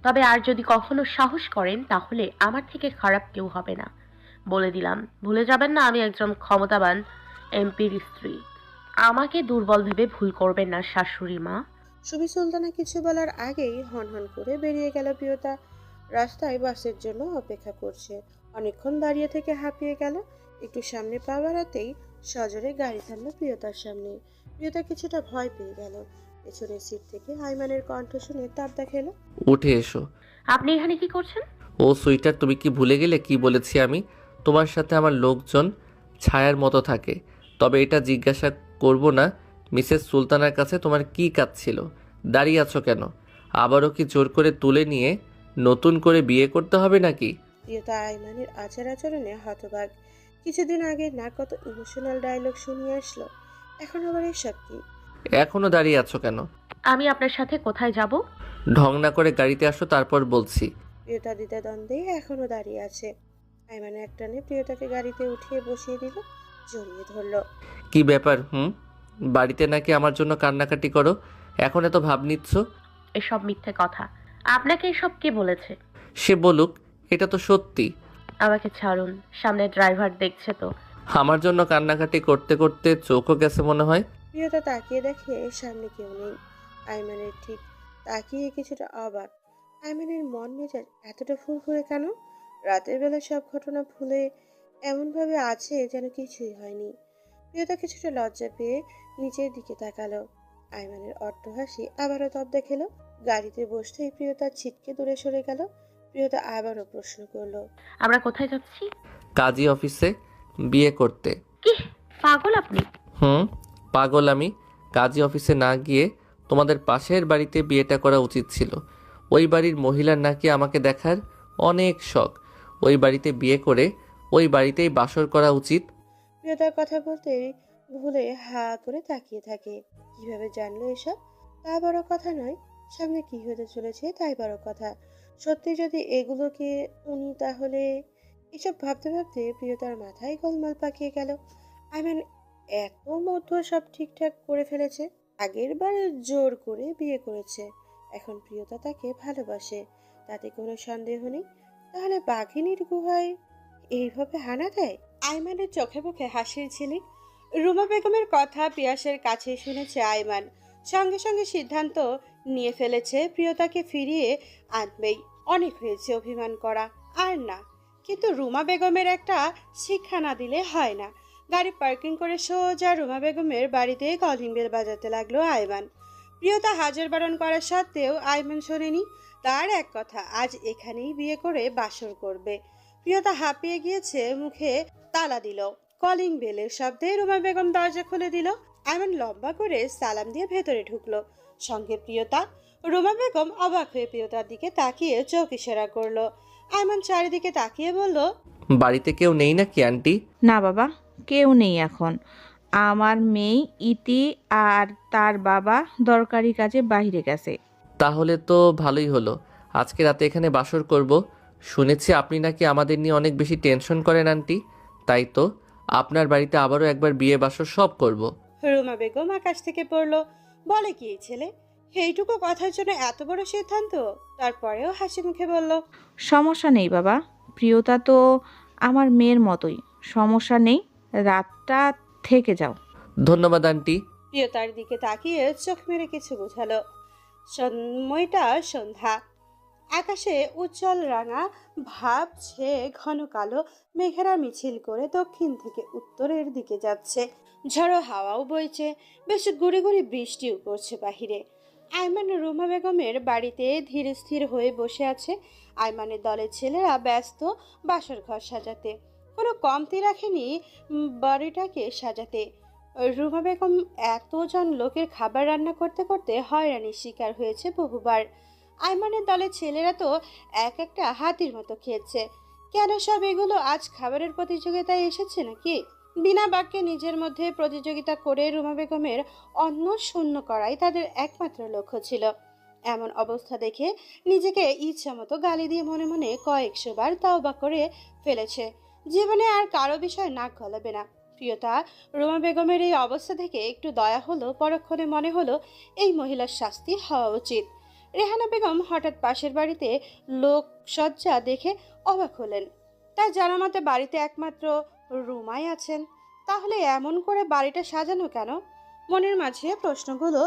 তবে আর যদি কখনো সাহস করেন তাহলে আমার থেকে খারাপ কেউ হবে না, বলে দিলাম। ভুলে যাবেন না আমি একজন ক্ষমতাবান এমপির স্ত্রী। আমাকে দুর্বল ভেবে ভুল করবেন না শাশুড়ি মা। সুবি সুলতানা কিছু বলার আগেই হনহন করে বেরিয়ে গেল প্রিয়তা। রাস্তায় বাসের জন্য অপেক্ষা করছে। অনেকক্ষণ দাঁড়িয়ে থেকে হাঁপিয়ে গেল। একটু সামনে পা বাড়াতেই সজোরে গাড়ি থামলো প্রিয়তার সামনে। প্রিয়তা কিছুটা ভয় পেয়ে গেল। পেছনের সিট থেকে আইমানের কণ্ঠ শুনে তার দেখালো, উঠে এসো। আপনি এখানে কি করছেন? ও সুইটার, তুমি কি ভুলে গেলে কি বলেছি আমি? তোমার সাথে আমার লোকজন ছায়ার মতো থাকে। তবে এটা জিজ্ঞাসা করব না মিসেস সুলতানার কাছে তোমার কি কাজ ছিল? দাঁড়িয়ে আছো কেন? আবারও কি জোর করে তুলে নিয়ে নতুন করে বিয়ে করতে হবে নাকি? প্রিয়তা আইমানের আচার আচরণে হতবাক। কিছুদিন আগে না কত ইমোশনাল ডায়লগ শুনিয়ে আসলো, এখন আবার এসব কি? এখনো দাঁড়িয়ে আছো কেন? আমি আপনার সাথে কোথায় যাব? ঢং না করে গাড়িতে আসো, তারপর বলছি। প্রিয়তা দ্বিধা দ্বন্দ্বে এখনো দাঁড়িয়ে আছে। আইমান একটানে প্রিয়তাকে গাড়িতে উঠিয়ে বসিয়ে দিল, জড়িয়ে ধরলো। কি ব্যাপার? বাড়িতে নাকি আমার জন্য কান্নাকাটি করো? এখন এত ভাব নিচ্ছ? এসব মিথ্যে কথা। আপনাকে এসব কে বলেছে? সে বলুক, এটা তো সত্যি। আমাকে ছাড়ুন, সামনে ড্রাইভার দেখছে তো। আমার জন্য কান্নাকাটি করতে করতে চোখও গেছে মনে হয়। প্রিয়তা তাকিয়ে দেখে সামনে কেউ নেই। আইমানের ঠিক তাকিয়ে কিছুটা অবাক। আইমানের মন মেজাজ এতটা ফুরফুরে কেন? রাতের বেলা সব ঘটনা ভুলে এমনভাবে আছে যেন কিছুই হয়নি। প্রিয়তা কিছুটা লজ্জা পেয়ে নিচের দিকে তাকালো। আইমানের অট্টহাসি আবারও তব্দা খেলো। গাড়িতে বসতেই প্রিয়তা ছিটকে দূরে সরে গেল। প্রিয়তা আবারও প্রশ্ন করলো, আমরা কোথায় যাচ্ছি? কাজী অফিসে বিয়ে করতে। কি পাগল আপনি? পাগল আমি? কাজী অফিসে না গিয়ে তোমাদের পাশের বাড়িতে বিয়েটা করা উচিত ছিল। ওই বাড়ির মহিলার নাকি আমাকে দেখার অনেক শখ। ওই বাড়িতে বিয়ে করে ওই বাড়িতেই বাসর করা উচিত। প্রিয়তার কথা বলতে ভুলে হা করে তাকিয়ে থাকে। কিভাবে জানলো এসব? তা বড় কথা নয়, সামনে কি হতে চলেছে তাই বড় কথা। সত্যি যদি এগুলোকে উনি তাহলে এসব ভাবতে ভাবতে প্রিয়তার মাথায় গোলমাল পাকিয়ে গেল। আইমান এত মধ্যে সব ঠিকঠাক করে ফেলেছে। আগের বার জোর করে বিয়ে করেছে, এখন প্রিয়তা তাকে ভালোবাসে, তাতে কোনো সন্দেহ নেই। তাহলে বাঘিনীর গুহায় এইভাবে হানা দেয়? আইমানের চোখে মুখে হাসির ঝিলিক। রুমা বেগমের কথা পিয়াসের কাছে শুনেছে আইমান। সঙ্গে সঙ্গে সিদ্ধান্ত নিয়ে ফেলেছে প্রিয়তাকে ফিরিয়ে আনবেই। অনেক হয়েছে অভিমান করা, আর না। কিন্তু রুমা বেগমের একটা শিক্ষা না দিলে হয় না। গাড়ি পার্কিং করে সোজা রুমা বেগমের বাড়িতে কলিং বেল বাজাতে লাগলো আইমান। প্রিয়তা হাজার বারণ করা সত্ত্বেও আইমান শোনেনি। তার এক কথা, আজ এখানেই বিয়ে করে বাসর করবে। প্রিয়তা হাঁপিয়ে গিয়েছে, মুখে তালা দিল। কলিং বেলের শব্দে রুমা বেগম দরজা খুলে দিল। আইমান লম্বা করে সালাম দিয়ে ভেতরে ঢুকলো, সঙ্গে প্রিয়তা। রুমা বেগম অবাক হয়ে প্রিয়তার দিকে তাকিয়ে চোখ ইশারা করলো। আইমান চারিদিকে তাকিয়ে বলল, বাড়িতে কেউ নেই নাকি আন্টি? না বাবা, কেউ নেই এখন। আমার মেয়ে ইতি আর তার বাবা দরকারি কাজে বাইরে গেছে। তাহলে তো ভালোই হলো, আজকে রাতে এখানে বাসর করব। শুনেছি আপনি নাকি আমাদের নিয়ে অনেক বেশি টেনশন করেন আন্টি, তাই তো আপনার বাড়িতে আবারও একবার বিয়ে বাসর সব করব। রুমা বেগম আকাশ থেকে পড়লো। বলে কি এই ছেলে? এইটুকু কথার জন্য এত বড় সিদ্ধান্ত? তারপরেও হাসি মুখে বলল, সমস্যা নেই বাবা, প্রিয়তা তো আমার মেয়ের মতোই, সমস্যা নেই, রাতটা থেকে যাও। ধন্যবাদ আন্টি। প্রিয়তার দিকে তাকিয়ে চোখ মেরে কিছু বোঝালো। সময়টা সন্ধ্যা। আকাশে উজ্জ্বল রাঙা ভাবছে, ঘন কালো মেঘেরা মিছিল করে দক্ষিণ থেকে উত্তরের দিকে যাচ্ছে। ঝড়ো হাওয়াও বইছে, বেশ গুড়ি গুড়ি বৃষ্টিও পড়ছে বাহিরে। আইমান রুমা বেগমের বাড়িতে ধীর স্থির হয়ে বসে আছে। আইমানের দলের ছেলেরা ব্যস্ত বাসর ঘর সাজাতে, কোনো কমতি রাখেনি বাড়িটাকে সাজাতে। রুমা বেগম এতজন লোকের খাবার রান্না করতে করতে হয়রানির শিকার হয়েছে বহুবার। আইমানের দলের ছেলেরা তো এক একটা হাতির মতো খেয়েছে। কেন সব এগুলো আজ খাবারের প্রতিযোগিতায় এসেছে নাকি? বিনা বাক্যে নিজের মধ্যে প্রতিযোগিতা করে রুমা বেগমের অন্ন শূন্য করাই তাদের একমাত্র লক্ষ্য ছিল। এমন অবস্থা দেখে নিজেকে ইচ্ছা মতো গালি দিয়ে মনে মনে কয়েকশো বার তাওবা করে ফেলেছে। জীবনে আর কারো বিষয় নাক গলাবে না। প্রিয়তা রুমা বেগমের এই অবস্থা থেকে একটু দয়া হলো, পরক্ষণে মনে হলো এই মহিলার শাস্তি হওয়া উচিত। রেহানা বেগম হঠাৎ পাশের বাড়িতে লোকসজ্জা দেখে অবাক হলেন। তার জানা মতে বাড়িতে একমাত্র রুমাই আছেন, তাহলে এমন করে বাড়িটা সাজানো কেন? মনের মাঝে প্রশ্নগুলো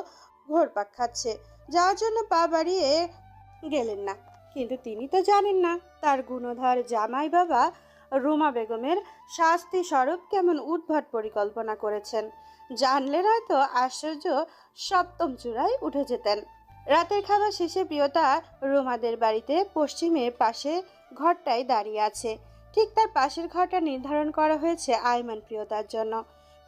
ঘুরপাক খাচ্ছে। যাওয়ার জন্য পা বাড়িয়ে গেলেন না, কিন্তু তিনি তো জানেন না তার গুণধর জামাই বাবা রুমা বেগমের শাস্তি স্বরূপ কেমন উদ্ভট পরিকল্পনা করেছেন। জানলে হয়তো আশ্চর্য সপ্তম চূড়ায় উঠে যেতেন। রাতের খাবার শেষে প্রিয়তা রুমাদের বাড়িতে পশ্চিমে পাশে ঘরটায় দাঁড়িয়ে আছে। ঠিক তার পাশের ঘরটা নির্ধারণ করা হয়েছে আইমান প্রিয়তার জন্য।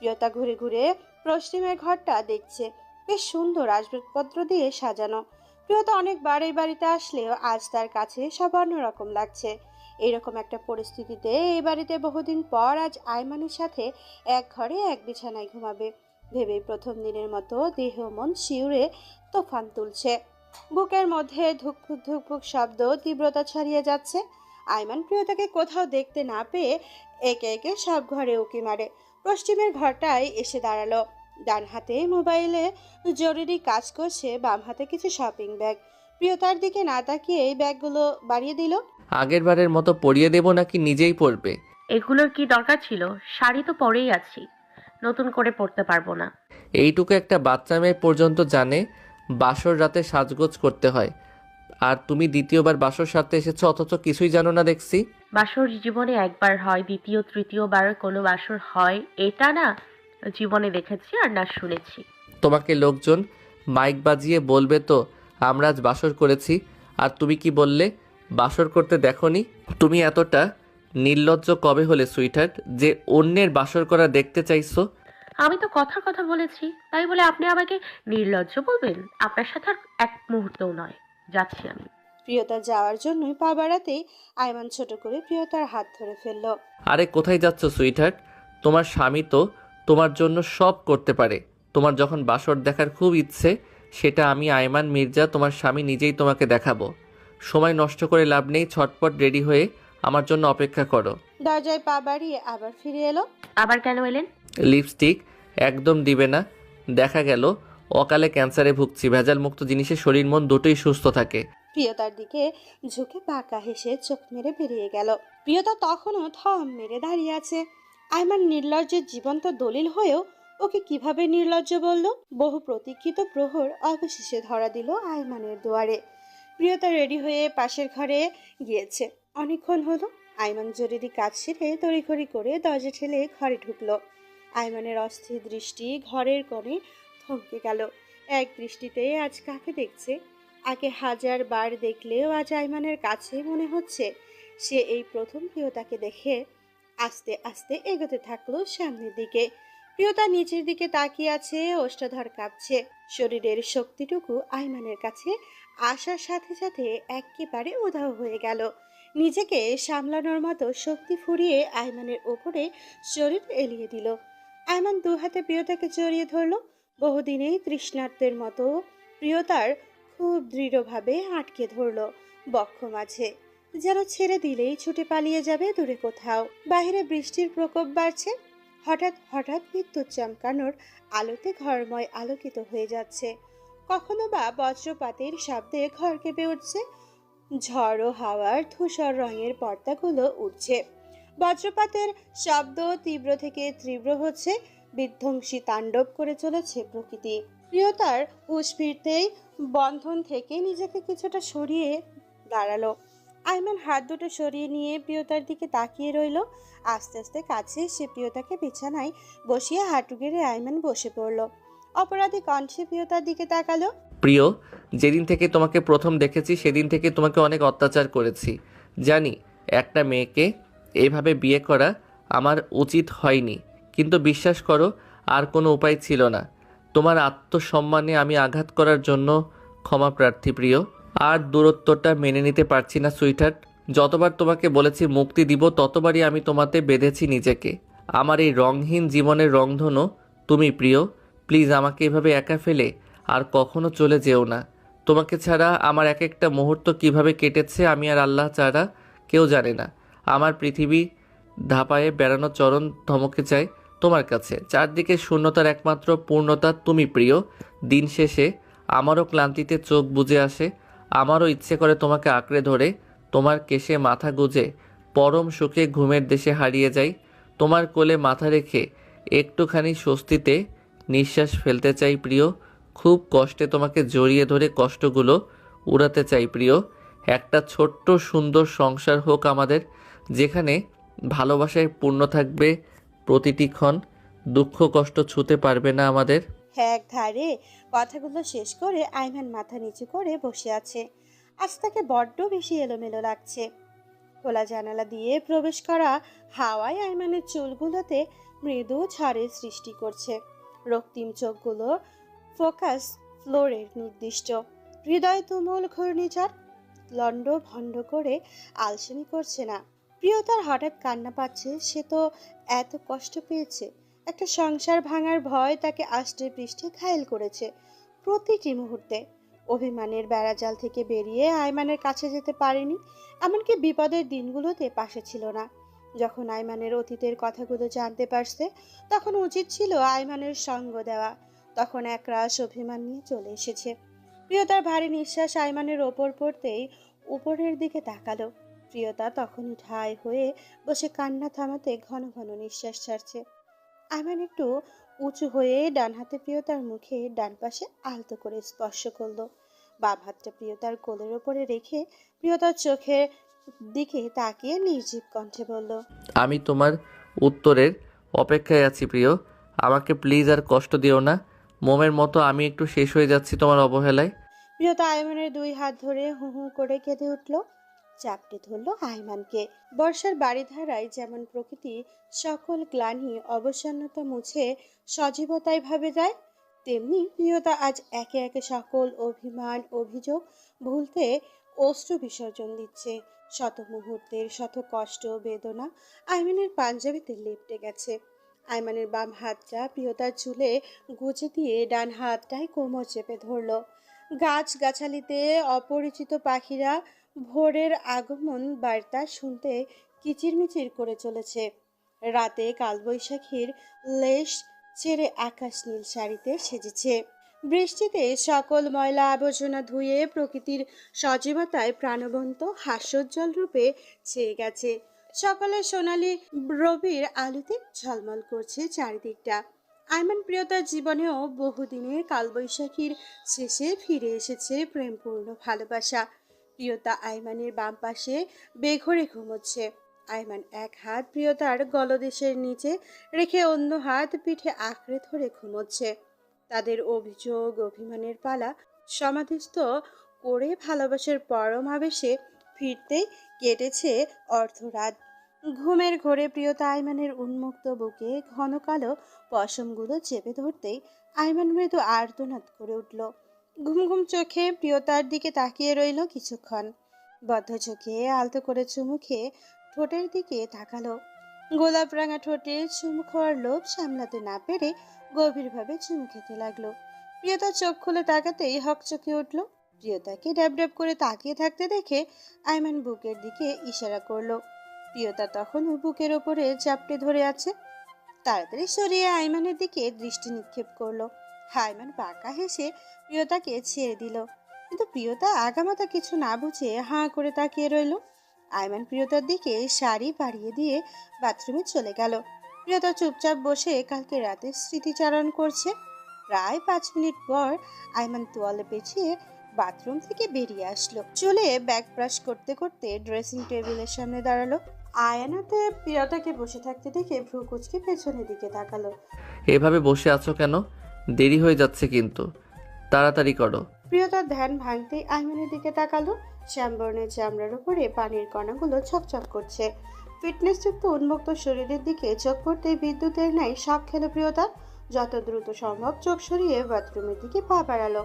প্রিয়তা ঘুরে ঘুরে পশ্চিমের ঘরটা দেখছে, বেশ সুন্দর আসবাবপত্র দিয়ে সাজানো। প্রিয়তা অনেকবার এই বাড়িতে আসলেও আজ তার কাছে সব অন্যরকম লাগছে। এরকম একটা পরিস্থিতিতে এই বাড়িতে বহুদিন পর আজ আইমানের সাথে এক ঘরে এক বিছানায় ঘুমাবে ভেবেই প্রথম দিনের মতো দেহ মন শিউরে তোফান তুলছে। বুকের মধ্যে ধুকপুক ধুকপুক শব্দ তীব্রতা ছড়িয়ে যাচ্ছে। আইমান প্রিয়তাকে কোথাও দেখতে না পেয়ে একে একে সব ঘরে উকি মারে। পশ্চিমের ঘরটায় এসে দাঁড়ালো। ডান হাতে মোবাইলে জরুরি কাজ করছে, বাম হাতে কিছু শপিং ব্যাগ। প্রিয়তার দিকে না তাকিয়ে এই ব্যাগগুলো বাড়িয়ে দিল। আগের বারের মতো পরিয়ে দেব নাকি নিজেই পরবে? এগুলোর কি দরকার ছিল? শাড়ি তো পরেই আছি, নতুন করে পরতে পারবো না। এইটুকু একটা বাচ্চা মেয়ে পর্যন্ত জানে বাসর রাতে সাজগোজ করতে হয়, আর তুমি দ্বিতীয়বার বাসর সারতে এসেছো অথচ কিছুই জানো না দেখছি। বাসর জীবনে একবার হয়, দ্বিতীয় তৃতীয়বার কোনো বাসর হয় এটা না জীবনে দেখেছি আর না শুনেছি। তোমাকে লোকজন মাইক বাজিয়ে বলবে তো আমরা আজ বাসর করেছি, আর তুমি কি বললে বাসর করতে দেখোনি? তুমি এতটা নির্লজ্জ কবে হলে সুইটহার্ট যে অন্যের বাসর করা দেখতে চাইছো? আমি তো কথার কথা বলেছি, তাই বলে আপনি আমাকে নির্লজ্জ বলবেন? আপনার সাথে আর এক মুহূর্তও নয়, যাচ্ছি আমি। প্রিয়তা যাওয়ার জন্যই পা বাড়াতেই আয়মান ছোট করে প্রিয়তার হাত ধরে ফেলল। আরে কোথায় যাচ্ছ সুইটহার্ট? তোমার স্বামী তো তোমার জন্য সব করতে পারে। তোমার যখন বাসর দেখার খুব ইচ্ছে, সেটা আমি আয়মান মির্জা তোমার স্বামী নিজেই তোমাকে দেখাবো। সময় নষ্ট করে লাভ নেই, ছটপট রেডি হয়ে আমার জন্য অপেক্ষা করো। দরজায় পা বাড়িয়ে আবার ফিরে এলো। আবার কেন এলেন? লিপস্টিক একদম দিবে না। দেখা গেল অকালে ক্যান্সারে ভুগছি। ভেজাল মুক্ত জিনিসে শরীর মন দুটোই সুস্থ থাকে। প্রিয়তার দিকে ঝুঁকে বাঁকা হেসে চোখ মেরে বেরিয়ে গেল। প্রিয়তা তখনও থম মেরে দাঁড়িয়ে আছে। আয়মান নির্লজ্জের জীবন্ত দলিল হয়েও ওকে কিভাবে নির্লজ্জ বলল? বহু প্রতীক্ষিত প্রহর অবশেষে ধরা দিল আয়মানের দুয়ারে। প্রিয়তা রেডি হয়ে পাশের ঘরে গিয়েছে। অনেকক্ষণ হলো। আয়মান জরুরি কাজ সেরে তড়িঘড়ি করে দরজা ঠেলে ঘরে ঢুকলো। আয়মানের অস্থির দৃষ্টি ঘরের কোণে থমকে গেল। এক দৃষ্টিতে আজ কাকে দেখছে? আগে হাজার বার দেখলেও আজ আয়মানের কাছে মনে হচ্ছে সে এই প্রথম প্রিয়তাকে দেখে। আস্তে আস্তে এগোতে থাকলো সামনের দিকে। প্রিয়তা নিচের দিকে তাকিয়ে আছে, ওষ্ঠাধর কাঁপছে। শরীরের শক্তিটুকু আয়মানের কাছে আসার সাথে সাথে একেবারে উধাও হয়ে গেল। নিজেকে সামলানোর মতো শক্তি ফুরিয়ে আয়মানের ওপরে শরীর এলিয়ে দিল। আয়মান দু হাতে প্রিয়তাকে জড়িয়ে ধরল। বহুদিনেই তৃষ্ণার্তের মতো প্রিয়তার খুব দৃঢ়ভাবে আটকে ধরল বক্ষ মাঝে, যেন ছেড়ে দিলেই ছুটে পালিয়ে যাবে দূরে কোথাও। বাইরে বৃষ্টির প্রকোপ বাড়ছে। হঠাৎ হঠাৎ বিদ্যুৎ চমকানোর আলোতে ঘরময় আলোকিত হয়ে যাচ্ছে। কখনো বা বজ্রপাতের শব্দে ঘর কেঁপে উঠছে। ঝড়ো হাওয়ার ধূসর রঙের পর্দাগুলো উঠছে। বজ্রপাতের শব্দ তীব্র থেকে তীব্র হচ্ছে। বিধ্বংসী তাণ্ডব করে চলেছে প্রকৃতি। প্রিয়তার হুঁশ ফিরতেই বন্ধন থেকে নিজেকে কিছুটা সরিয়ে দাঁড়ালো। আয়মান হাত দুটো সরিয়ে নিয়ে প্রিয়তার দিকে তাকিয়ে রইল। আস্তে আস্তে কাছে সে প্রিয়তাকে বিছানায় বসিয়ে হাঁটু গেড়ে আয়মান বসে পড়ল। অপরাধী কণ্ঠে প্রিয়তার দিকে তাকালো। প্রিয়, যেদিন থেকে তোমাকে প্রথম দেখেছি সেদিন থেকে তোমাকে অনেক অত্যাচার করেছি। জানি একটা মেয়েকে এইভাবে বিয়ে করা আমার উচিত হয়নি, কিন্তু বিশ্বাস করো আর কোনো উপায় ছিল না। তোমার আত্মসম্মানে আমি আঘাত করার জন্য ক্ষমা প্রার্থী প্রিয়। আর দূরত্বটা মেনে নিতে পারছি না সুইটহার্ট। যতবার তোমাকে বলেছি মুক্তি দিব, ততবারই আমি তোমাতে বেঁধেছি নিজেকে। আমার এই রংহীন জীবনের রংধনু তুমি প্রিয়। প্লিজ আমাকে এভাবে একা ফেলে আর কখনো চলে যেও না। তোমাকে ছাড়া আমার এক একটা মুহূর্ত কিভাবে কেটেছে আমি আর আল্লাহ ছাড়া কেউ জানে না। আমার পৃথিবী ধাপায়ে বেড়ানো চরণ ধমকে চাই তোমার কাছে। চারদিকে শূন্যতার একমাত্র পূর্ণতা তুমি প্রিয়। দিন শেষে আমারও ক্লান্তিতে চোখ বুজে আসে। আমারও ইচ্ছে করে তোমাকে আঁকড়ে ধরে তোমার কেশে মাথা গুজে পরম সুখে ঘুমের দেশে হারিয়ে যাই। তোমার কোলে মাথা রেখে একটুখানি স্বস্তিতে নিঃশ্বাস ফেলতে চাই প্রিয়। খুব কষ্টে তোমাকে জড়িয়ে ধরে কষ্টগুলো উড়াতে চাই প্রিয়। একটা ছোট্ট সুন্দর সংসার হোক আমাদের, যেখানে ভালোবাসায় পূর্ণ থাকবে প্রতিটি ক্ষণ। দুঃখ কষ্ট ছুঁতে পারবে না আমাদের। এক ধারে কথাগুলো শেষ করে আয়মান মাথা নিচু করে বসে আছে। আজ তাকে বড্ড বেশি এলোমেলো লাগছে। খোলা জানালা দিয়ে প্রবেশ করা হাওয়ায় আয়মানের চুলগুলোতে মৃদু ঝড়ের সৃষ্টি করছে। রক্তিম চোখগুলো ফোকাস ফ্লোরের নির্দিষ্ট। হৃদয় তুমুল ঘূর্ণিঝড় লন্ড ভণ্ড করে আলসেমি করছে না। প্রিয়তার হঠাৎ কান্না পাচ্ছে। সে তো এত কষ্ট পেয়েছে। একটা সংসার ভাঙার ভয় তাকে আষ্টে পৃষ্ঠে ঘায়েল করেছে প্রতিটি মুহূর্তে। অভিমানের বেড়াজাল থেকে বেরিয়ে আয়মানের কাছে যেতে পারেনি, এমনকি বিপদের দিনগুলোতে পাশে ছিল না। যখন আয়মানের অতীতের কথাগুলো জানতে পারছে, তখন উচিত ছিল আয়মানের সঙ্গ দেওয়া। তখন একরাশ অভিমান নিয়ে চলে এসেছে। প্রিয়তার ভারী নিঃশ্বাস আয়মানের ওপর পড়তেই উপরের দিকে তাকালো। প্রিয়তা তখনই ঠায় হয়ে বসে কান্না থামাতে ঘন ঘন নিঃশ্বাস ছাড়ছে। আইমান একটু উঁচু হয়ে ডান হাতে প্রিয়তার মুখে ডান পাশে আলতো করে স্পর্শ করলো। বাম হাতটা প্রিয়তার কোলের ওপরে রেখে প্রিয়তার চোখের দিকে তাকিয়ে নির্জীব কণ্ঠে বলল, আমি তোমার উত্তরের অপেক্ষায় আছি প্রিয়। আমাকে প্লিজ আর কষ্ট দিও না। মোমের মতো আমি একটু শেষ হয়ে যাচ্ছি তোমার অবহেলায়। প্রিয়তা আইমানের দুই হাত ধরে হু হু করে কেঁদে উঠল, চাপটে ধরলো আইমানকে। বর্ষার বাড়িধারায় যেমন প্রকৃতি সকল গ্লানি অবসন্নতা মুছে সজীবতায় ভাবে যায়, তেমনি প্রিয়তা আজ একে একে সকল অভিমান অভিযোগ ভুলতে অশ্রু বিসর্জন দিচ্ছে। শত মুহূর্তের শত কষ্ট বেদনা আইমানের পাঞ্জাবিতে লেপ্টে গেছে। আইমানের বাম হাতটা প্রিয়তার চুলে গুজে দিয়ে ডান হাতটায় কোমর চেপে ধরলো। গাছগাছালিতে অপরিচিত পাখিরা ভোরের আগমন বার্তা শুনতে কিচিরমিচির করে চলেছে। রাতে কালবৈশাখীর লেশ ছেড়ে আকাশ নীল শাড়িতে সেজেছে। বৃষ্টিতে সকল ময়লা আবর্জনা ধুয়ে প্রকৃতির সজীবতায় প্রাণবন্ত হাস্যোজ্জ্বল রূপে ছেয়ে গেছে। সকালের সোনালি রবির আলোতে ঝলমল করছে চারিদিকটা। আইমান প্রিয়তার জীবনেও বহুদিনের কালবৈশাখীর শেষে ফিরে এসেছে প্রেমপূর্ণ ভালোবাসা। প্রিয়তা আইমানের বাম পাশে বেঘরে ঘুমোচ্ছে। আইমান এক হাত প্রিয়তার গলদেশের নিচে রেখে অন্য হাত পিঠে আঁকড়ে ধরে ঘুমোচ্ছে। তাদের অভিযোগ অভিমানের পালা সমাধিস্থ করে ভালোবাসার পরম আবেশে ফিরতেই কেটেছে অর্ধরাত। ঘুমের ঘোরে প্রিয়তা আইমানের উন্মুক্ত বুকে ঘন কালো পশমগুলো চেপে ধরতেই আইমান মৃদু আর্তনাদ করে উঠল। ঘুম ঘুম চোখে প্রিয়তার দিকে তাকিয়ে রইল কিছুক্ষণ। বদ্ধ চোখে আলতো করে চুমু খেয়ে ঠোঁটের দিকে তাকালো। গোলাপ রাঙা ঠোঁটে চুমু খাওয়ার লোভ সামলাতে না পেরে গভীরভাবে চুমু খেতে লাগলো। প্রিয়তা চোখ খুলে তাকাতেই হকচকে উঠল। প্রিয়তাকে ড্যাব ড্যাব করে তাকিয়ে থাকতে দেখে আইমান বুকের দিকে ইশারা করলো। প্রিয়তা তখন বুকের ওপরে চাপটে ধরে আছে। তাড়াতাড়ি সরিয়ে আইমানের দিকে দৃষ্টি নিক্ষেপ করলো। আইমান বাঁকা হেসে প্রিয়তাকে ছেড়ে দিল, কিন্তু প্রিয়তা আগামাতা কিছু না বুঝে হাঁ করে তাকিয়ে রইল। আইমান প্রিয়তার দিকে শাড়ি বাড়িয়ে দিয়ে বাথরুমে চলে গেল। প্রিয়তা চুপচাপ বসে কালকে রাতে স্মৃতিচারণ করছে। প্রায় 5 মিনিট পর আইমান তোয়ালে পেঁচিয়ে বাথরুম থেকে বেরিয়ে আসলো। চলে ব্যাগ ব্রাশ করতে করতে ড্রেসিং টেবিলের সামনে দাঁড়ালো। আয়নাতে প্রিয়তাকে বসে থাকতে দেখে ভ্রু কুঁচকে পেছনের দিকে তাকালো। এভাবে বসে আছো কেন? দেরি হয়ে যাচ্ছে কিন্তু, তাড়াতাড়ি করো। প্রিয়তার ধ্যান ভাঙতেই আইমানের দিকে তাকালো। শ্যামবর্ণের চামড়ার উপরে পানির কণাগুলো ছকছক করছে। ফিটনেসযুক্ত উন্মুক্ত শরীরের দিকে চোখ পড়তেই বিদ্যুতের ন্যায় শখ খেলো প্রিয়তা। যত দ্রুত সম্ভব চোখ সরিয়ে বাথরুমের দিকে পা বাড়ালো।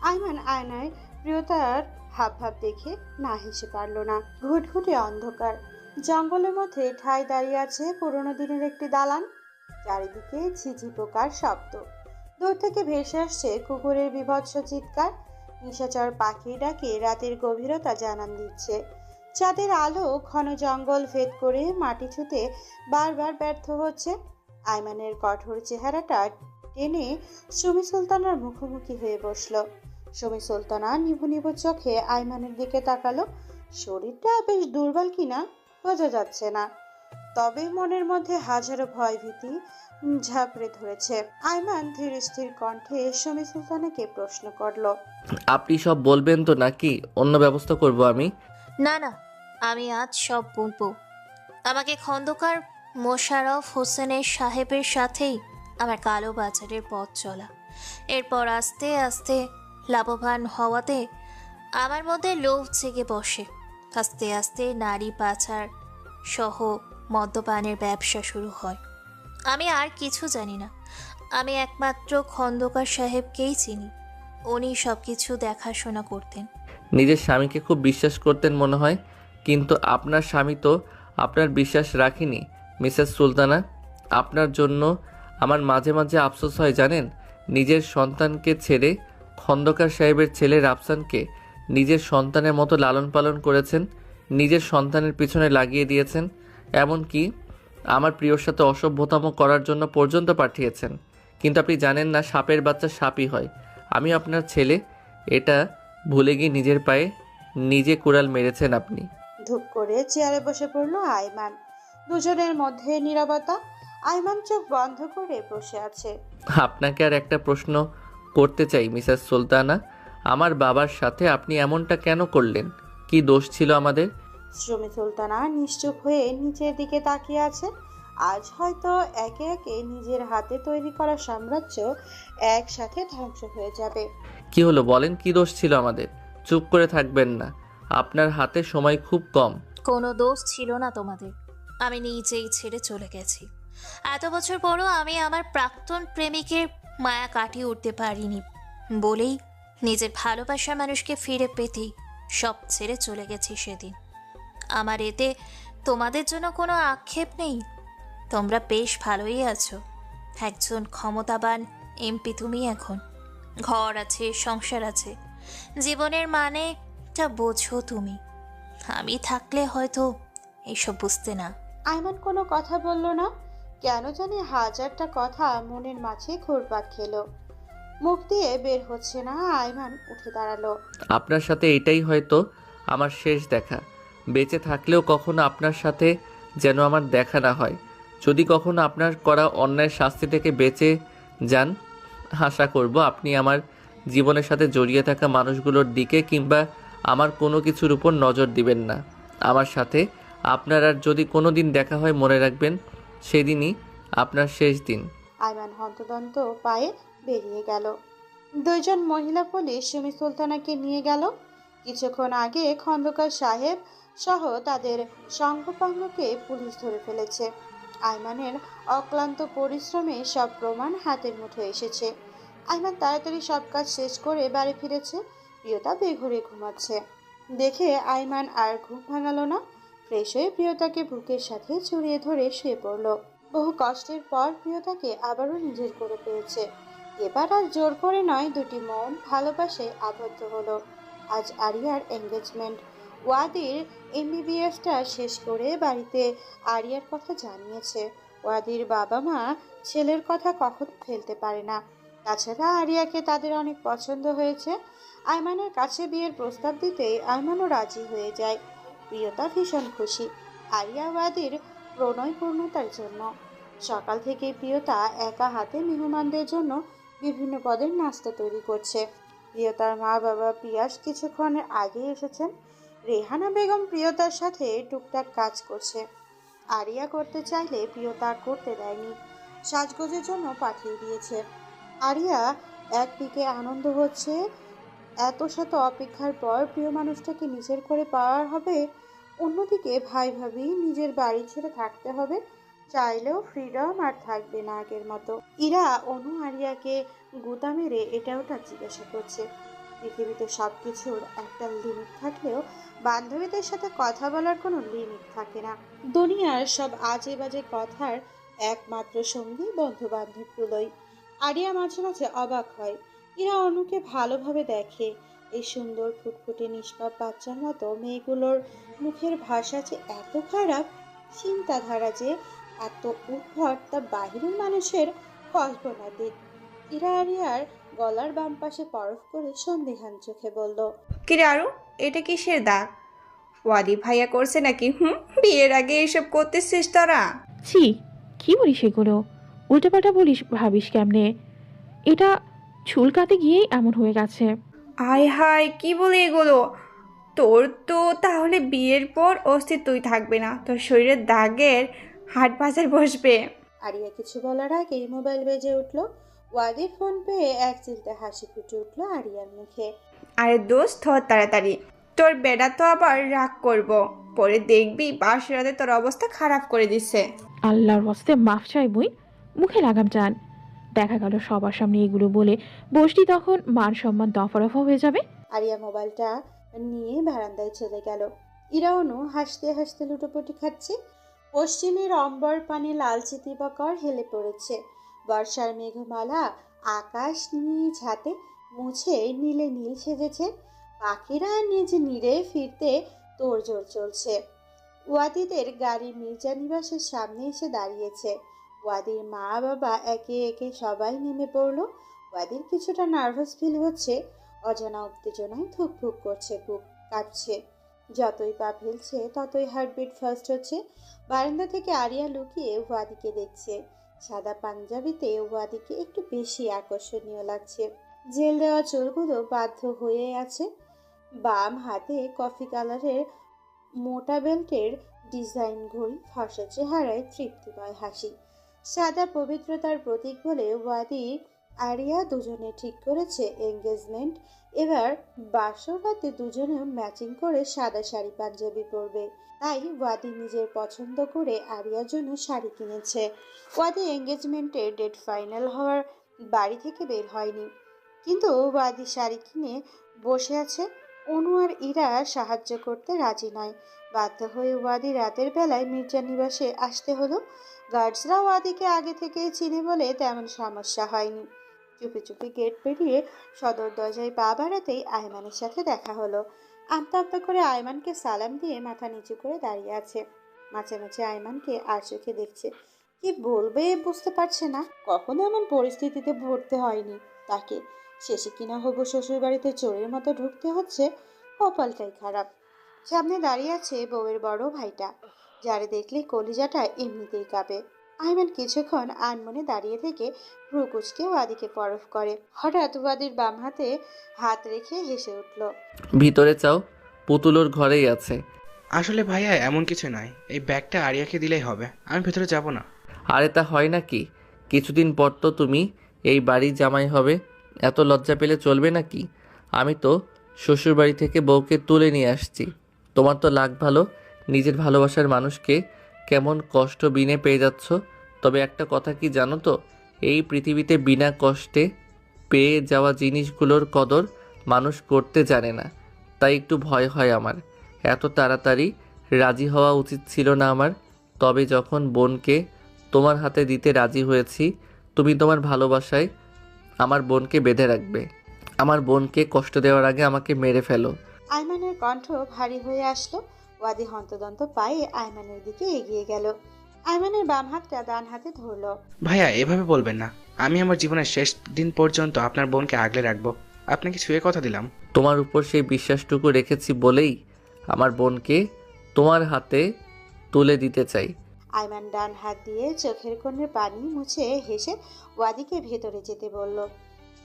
আইমান আয়নায় প্রিয়তার হাবভাব দেখে না হেসে পারল না। ঘুটঘুটে অন্ধকার জঙ্গলের মধ্যে ঠাই দাঁড়িয়ে আছে পুরোনো দিনের একটি দালান। চারিদিকে ঝিঝি পোকার শব্দ। দূর থেকে ভেসে আসছে কুকুরের বীভৎস চিৎকার। নিশাচর পাখির ডাকে রাতের গভীরতা জানান দিচ্ছে। চাঁদের আলো ঘন জঙ্গল ভেদ করে মাটি ছুঁতে বারবার ব্যর্থ হচ্ছে। আইমানের কঠোর চেহারাটা টেনে সুমি সুলতানার মুখোমুখি হয়ে বসলো। সুমি সুলতানা নিভু নিভু চোখে আইমানের দিকে তাকালো। শরীরটা বেশ দুর্বল কিনা বোঝা যাচ্ছে না, তবে মনের মধ্যে হাজারো ভয় ভীতি ঝাঁপড়ে ধরেছে। আইমান ধীর স্থির কণ্ঠে সুমি সুলতানাকে প্রশ্ন করলো, আপনি সব বলবেন তো নাকি অন্য ব্যবস্থা করব আমি? না না, আমি আজ সব বলবো। আমাকে খন্দকার মোশাররফ হোসেনের সাহেবের সাথেই আমার কালো বাজারের পথ চলা। এরপর আস্তে আস্তে লাভবান হওয়াতে আমার মধ্যে লোভ জেগে বসে। আস্তে আস্তে নারী পাচার সহ মদ্যপানের ব্যবসা শুরু হয়। আমি আর কিছু জানি না, আমি একমাত্র খন্দকার সাহেবকেই চিনি। উনি সব কিছু দেখাশোনা করতেন। নিজের স্বামীকে খুব বিশ্বাস করতেন মনে হয়, কিন্তু আপনার স্বামী তো আপনার বিশ্বাস রাখিনি মিসেস সুলতানা। আপনার জন্য আমার মাঝে মাঝে আফসোস হয় জানেন। নিজের সন্তানকে ছেড়ে খন্দকার সাহেবের ছেলে রাফসানকে নিজের সন্তানের মতো লালন পালন করেছেন, নিজের সন্তানের পিছনে লাগিয়ে দিয়েছেন, এমনকি আমার প্রিয়র সাথে অসভ্যতম করার জন্য পর্যন্ত পাঠিয়েছেন। কিন্তু আপনি জানেন না সাপের বাচ্চা সাপই হয়। আমি আপনার ছেলে, এটা ভুলে গিয়ে নিজের পায়ে নিজে কুড়াল মেরেছেন আপনি। ধূপ করে চেয়ারে বসে পড়ল আইমান। দুজনের মধ্যে নীরবতা। আইমান চোখ বন্ধ করে বসে আছে। আপনাকে আর একটা প্রশ্ন করতে চাই মিসেস সুলতানা, আমার বাবার সাথে আপনি এমনটা কেন করলেন? কি দোষ ছিল আমাদের? শ্রমী সুলতানা নিশ্চুপ হয়ে নিচের দিকে তাকিয়ে আছে। আজ হয়তো একে একে নিজের হাতে তৈরি করা সাম্রাজ্য একসাথে ধ্বংস হয়ে যাবে। কি হলো বলেন, কি দোষ ছিল আমাদের? চুপ করে থাকবেন না, আপনার হাতে সময় খুব কম। কোনো দোষ ছিল না তোমাদের, আমি নিজেই ছেড়ে চলে গেছি। এত বছর পরও আমি আমার প্রাক্তন প্রেমিকের মায়া কাটিয়ে উঠতে পারিনি বলেই নিজের ভালোবাসার মানুষকে ফিরে পেতেই সব ছেড়ে চলে গেছি সেদিন। আমার এতে তোমাদের জন্য কোনো আক্ষেপ নেই, তোমরা বেশ ভালোই আছো। একজন ক্ষমতাবান এমপি তুমি এখন, ঘর আছে, সংসার আছে, জীবনের মানেটা বোঝো তুমি। আমি থাকলে হয়তো এইসব বুঝতে না। আইমান কোনো কথা বলল না। কেন জানি হাজারটা কথা মনের মাঝে ঘুরপাক খেলো, মুখ দিয়ে বের হচ্ছে না। আইমান উঠে দাঁড়ালো। আপনার সাথে এটাই হয়তো আমার শেষ দেখা। বেঁচে থাকলেও কখনো আপনার সাথে যেন আমার দেখা না হয়। যদি কখনো আপনার করা অন্যায়ের শাস্তি থেকে বেঁচে যান, আশা করব আপনি আমার জীবনের সাথে জড়িয়ে থাকা মানুষগুলোর দিকে কিংবা আমার কোনো কিছুর উপর নজর দিবেন না। আমার সাথে আপনার আর যদি কোনো দিন দেখা হয়, মনে রাখবেন সেদিনই আপনার শেষ দিন। আইমান হন্তদন্ত পায়ে বেরিয়ে গেল। দুইজন মহিলা পুলিশ সুমি সুলতানাকে নিয়ে গেল। কিছুক্ষণ আগে খন্দকার সাহেব সহ তাদের সঙ্গপাঙ্গকে পুলিশ ধরে ফেলেছে। আইমানের অক্লান্ত পরিশ্রমে সব প্রমাণ হাতের মুঠোয় এসেছে। আইমান তাড়াতাড়ি সব কাজ শেষ করে বাড়ি ফিরেছে। প্রিয়তা বেঘরে ঘুমাচ্ছে দেখে আইমান আর ঘুম ভাঙালো না। ফ্রেশ হয়ে প্রিয়তাকে বুকের সাথে জড়িয়ে ধরে শুয়ে পড়ল। বহু কষ্টের পর প্রিয়তাকে আবারও নিজের করে পেয়েছে। এবার আর জোর করে নয়, দুটি মন ভালোবাসায় আবদ্ধ হলো। আজ আরিয়ার এঙ্গেজমেন্ট। ওয়াদির এমবিবিএসটা শেষ করে বাড়িতে আরিয়ার কথা জানিয়েছে। ওয়াদির বাবা মা ছেলের কথা কখনো ফেলতে পারে না। তাছাড়া আরিয়াকে তাদের অনেক পছন্দ হয়েছে। আইমানের কাছে বিয়ের প্রস্তাব দিতেই আইমানও রাজি হয়ে যায়। প্রিয়তা ভীষণ খুশি আরিয়া ওয়াদির প্রণয়পূর্ণতার জন্য। সকাল থেকে প্রিয়তা একা হাতে মেহমানদের জন্য বিভিন্ন পদের নাস্তা তৈরি করছে। প্রিয়তার মা বাবা পিয়াস কিছুক্ষণ আগে এসেছেন। রেহানা বেগম প্রিয়তার সাথে টুকটাক কাজ করছে। আরিয়া করতে চাইলে প্রিয়তা করতে দেয়নি, সাজগোজের জন্য পাঠিয়ে দিয়েছে। আরিয়া একদিকে আনন্দ হচ্ছে, এত শত অপেক্ষার পর প্রিয় মানুষটাকে নিজের করে পাওয়া হবে। অন্যদিকে ভাই ভাবি নিজের বাড়ি ছেড়ে থাকতে হবে, চাইলেও ফ্রিডম আর থাকবে না আগের মতো। ইরা অনু আরিয়াকে গুতা মেরে এটা ওটা জিজ্ঞাসা করছে। পৃথিবীতে সব কিছুর একটা লিমিট থাকলেও বান্ধবীদের সাথে কথা বলার কোনো লিমিট থাকে না। দুনিয়ার সব আজে বাজে কথার একমাত্র সঙ্গী বন্ধু বান্ধবগুলোই। আরিয়া মাঝে মাঝে অবাক হয়, ইরা অনুকে ভালোভাবে দেখে। এই সুন্দর ফুটফুটে নিষ্পাপ বাচ্চার মতো মেয়েগুলোর মুখের ভাষা যে এত খারাপ, চিন্তাধারা যে এত উদ্ভট, তা বাহিরের মানুষের কল্পনাতীত। ইরা আরিয়ার গলার বাম পাশে পরফ করে সন্দেহান চোখে বলল, কিরে আরু, এটা কিসের দাগ? ওয়াদি ভাইয়া করছে নাকি? বিয়ের আগে এসব করতেছিস তোরা? ছি, কি বলিস এগুলো? উল্টোপাল্টা বলিস ভাবিস কেমনে? এটা চুলকাতে গিয়েই এমন হয়ে গেছে। আয় হায়, কি বলে এগুলো? তোর তো তাহলে বিয়ের পর অস্তিত্বই থাকবে না, তোর শরীরের দাগের হাট বাজার বসবে। আরিয়া কিছু বলার আগেই মোবাইল বেজে উঠল। ওয়াদির ফোন পেয়ে এক চিলতে হাসি ফুটে উঠল আরিয়ার মুখে। আরে দোস্ত, ধর তাড়াতাড়ি, তোর বেটা তো আবার রাগ করব, পরে দেখবি বাস রাতে তোর অবস্থা খারাপ করে দিচ্ছে। আল্লাহর ওয়াস্তে মাফ চাই বই, মুখে লাগাম টান। দেখা গেল সবার সামনে এগুলো বলে বসলি, তখন মান সম্মান দফারফা হয়ে যাবে। আরিয়া মোবাইলটা নিয়ে বারান্দায় চলে গেল। ইরা অনু হাসতে হাসতে লুটোপুটি খাচ্ছে। পশ্চিমের অম্বর পানে লালচে দিবাকর হেলে পড়েছে। বর্ষার মেঘমালা আকাশ নিজ হাতে মুছে নীলে নীল সেজেছে। পাখিরা নিজ নীড়ে ফিরতে তোড়জোড় চলছে। ওয়াদিদের গাড়ি মির্জা নিবাসের সামনে এসে দাঁড়িয়েছে। ওয়াদির মা বাবা একে একে সবাই নেমে পড়ল। ওয়াদির কিছুটা নার্ভাস ফিল হচ্ছে, অজানা উত্তেজনায় ধুকধুক করছে, বুক কাঁপছে। যতই পা ফেলছে ততই হার্টবিট ফাস্ট হচ্ছে। বারান্দা থেকে আরিয়া লুকিয়ে ওয়াদিকে দেখছে। সাদা পাঞ্জাবিতে ওয়াদিকে একটু বেশি আকর্ষণীয় লাগছে। জেল দেওয়া চুলগুলো বাধ্য হয়ে আছে। বাম হাতে কফি কালারের মোটা বেল্টের ডিজাইন ঘড়ি, ফর্সা চেহারায় তৃপ্তিময় হাসি। সাদা পবিত্রতার প্রতীক বলে ওয়াদি আরিয়া দুজনে ঠিক করেছে এঙ্গেজমেন্ট। এবার বাসর রাতে দুজনে ম্যাচিং করে সাদা শাড়ি পাঞ্জাবি পরবে। তাই ওয়াদি নিজের পছন্দ করে আরিয়ার জন্য শাড়ি কিনেছে। ওয়াদি এঙ্গেজমেন্টের ডেট ফাইনাল হওয়ার বাড়ি থেকে বের হয়নি, কিন্তু ওয়াদি শাড়ি কিনে বসে আছে। অনু আর ইরা সাহায্য করতে রাজি নয়। বাধ্য হয়ে ওয়াদি রাতের বেলায় মির্জা নিবাসে আসতে হলো। গার্ডসরা ওয়াদিকে আগে থেকেই চিনে বলে তেমন সমস্যা হয়নি। চুপি চুপি গেট পেরিয়ে সদর দরজায় পা বাড়াতেই আয়মানের সাথে দেখা হলো। আমতা আমতা করে আয়মানকে সালাম দিয়ে মাথা নিচু করে দাঁড়িয়ে আছে। মাঝে মাঝে আয়মানকে আর চোখে দেখছে। কি বলবে বুঝতে পারছে না। কখনো এমন পরিস্থিতিতে পড়তে হয়নি তাকে। শেষে কিনা হবু শ্বশুর বাড়িতে চোরের মতো ঢুকতে হচ্ছে। কপালটাই খারাপ। সামনে দাঁড়িয়ে আছে বউয়ের বড় ভাইটা, যারে দেখলে কলিজাটা এমনিতেই কাঁপে। আয়মান কিছুক্ষণ আনমনে দাঁড়িয়ে থেকে ভ্রুকুচকে ওয়াদিকে পরখ করে। হঠাৎ ওয়াদির বাম হাতে হাত রেখে হেসে উঠল। ভিতরে চাও, পুতুলোর ঘরেই আছে। আসলে ভাইয়া এমন কিছু নয়, এই ব্যাগটা আরিয়াকে দিলেই হবে, আমি ভেতরে যাব না। আরে তা হয় নাকি? কিছুদিন পর তো তুমি এই বাড়ির জামাই হবে, এত লজ্জা পেলে চলবে নাকি? আমি তো শ্বশুর বাড়ি থেকে বউকে তুলে নিয়ে আসছি। তোমার তো লাগ ভালো, নিজের ভালোবাসার মানুষকে কেমন কষ্ট বিনে পেয়ে যাচ্ছ। তবে একটা কথা কি জানো তো, এই পৃথিবীতে বিনা কষ্টে পেয়ে যাওয়া জিনিসগুলোর কদর মানুষ করতে জানে না। তাই একটু ভয় হয় আমার। এত তাড়াতাড়ি রাজি হওয়া উচিত ছিল না আমার। তবে যখন বোনকে তোমার হাতে দিতে রাজি হয়েছি, তুমি তোমার ভালোবাসায় আমার বোনকে বেঁধে রাখবে। আমার বোনকে কষ্ট দেওয়ার আগে আমাকে মেরে ফেলো। আয়মানের কণ্ঠ ভারী হয়ে আসলো। ওয়াদি হন্তদন্ত পায়ে আয়মানের দিকে এগিয়ে গেল। আয়মানের বাম হাতটা ডান হাতে ধরল। ভাইয়া এভাবে বলবেন না, আমি আমার জীবনের শেষ দিন পর্যন্ত আপনার বোনকে আগলে রাখবো, আপনাকে ছুঁয়ে কথা দিলাম। তোমার উপর সেই বিশ্বাসটুকু রেখেছি বলেই আমার বোনকে তোমার হাতে তুলে দিতে চাই। আয়মান ডান হাত দিয়ে চোখের কোণের পানি মুছে হেসে ওয়াদিকে ভেতরে যেতে বলল।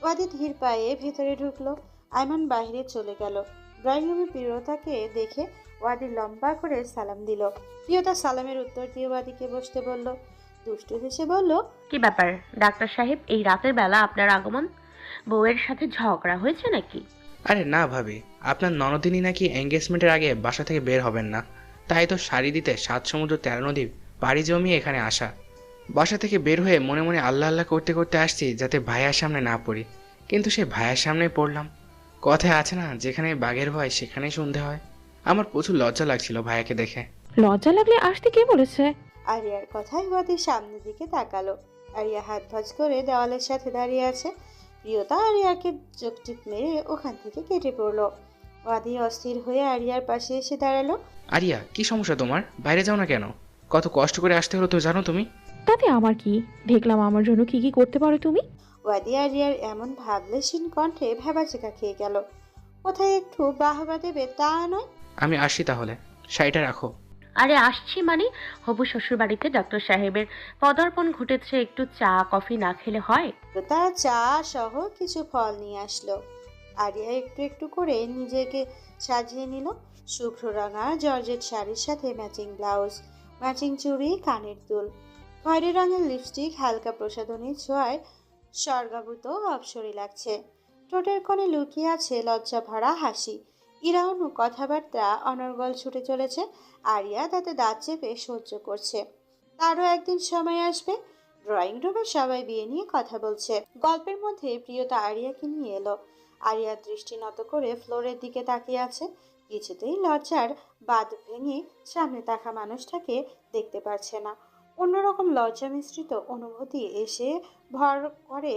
ওয়াদি ধীর পায়ে ভেতরে ঢুকলো। আয়মান বাইরে চলে গেল। ড্রয়িং রুমে প্রিয়তাকে দেখে ওয়াদি লম্বা করে সালাম দিল। প্রিয়তা সালামের উত্তর দিয়ে ওয়াদিকে বসতে বলল। দুষ্টু হেসে বলল, কি ব্যাপার ডাক্তার সাহেব, এই রাতের বেলা আপনার আগমন? বউয়ের সাথে ঝগড়া হয়েছে নাকি? আরে না ভাবি, আপনার ননদিনী নাকি এঙ্গেজমেন্টের আগে বাসা থেকে বের হবেন না, তাই তো শাড়ি দিতে 7 সমুদ্র 13 নদী পাড়ি জমিয়ে এখানে আসা। বাসা থেকে বের হয়ে মনে মনে আল্লাহ আল্লাহ করতে করতে আসছি যাতে ভাইয়ার সামনে না পড়ি, কিন্তু সে ভাইয়ার সামনেই পড়লাম। কথায় আছে না, যেখানে বাঘের ভয় সেখানেই সন্ধে হয়। আমার প্রচুর লজ্জা লাগছিল ভাইয়াকে দেখে। লজ্জা লাগলে আসতে কে বলেছে? আরিয়ার কথায় ওয়াদির সামনের দিকে তাকালো। আরিয়া হাত ভাঁজ করে দেওয়ালের সাথে দাঁড়িয়ে আছে। প্রিয়তা আরিয়াকে চোখটিপ মেরে ওখান থেকে কেটে পড়লো। ওয়াদি অস্থির হয়ে আরিয়ার পাশে এসে দাঁড়ালো। আরিয়া, কি সমস্যা তোমার? বাইরে যাও না কেন? কত কষ্ট করে আসতে হলো তো জানো তুমি? তাতে আমার কি? দেখলাম আমার জন্য কি কি করতে পারো তুমি। ওয়াদি আরিয়ার এমন ভাবলেশীন কণ্ঠে ভেবাচেকা খেয়ে গেল। কোথায় একটু বাহবা দেবে তা নয়। আমি আসি তাহলে, শাড়িটা রাখো। আরে আসছি মানে, হবু শ্বশুর বাড়িতে ডক্টর সাহেবের পদার্পণ ঘটেছে, একটু চা কফি না খেলে হয়? তারা চা সহ কিছু ফল নিয়ে আসলো। আরিয়া একটু একটু করে নিজেকে সাজিয়ে নিল। শুভ্র রাঙা জর্জেট শাড়ির সাথে ম্যাচিং ব্লাউজ, ম্যাচিং চুড়ি, কানের দুল, খয়েরি রঙের লিপস্টিক হালকা প্রসাধনী ছোঁয়ায় স্বর্গাভূত অপসরী লাগছে। ঠোঁটের কোণে লুকিয়ে আছে লজ্জা ভরা হাসি। ইরাউনু কথাবার্তা অনর্গল ছুটে চলেছে। আরিয়া তাতে দাঁত চেপে সহ্য করছে। তারও একদিন সময় আসবে। ড্রয়িং রুমে সবাই বিয়ে নিয়ে কথা বলছে। গল্পের মধ্যে প্রিয়তা আরিয়াকে নিয়ে এলো। আরিয়ার দৃষ্টি নত করে ফ্লোরের দিকে তাকিয়ে আছে। কিছুতেই লজ্জার বাঁধ ভেঙে সামনে থাকা মানুষটাকে দেখতে পারছে না। অন্যরকম লজ্জা মিশ্রিত অনুভূতি এসে ভর করে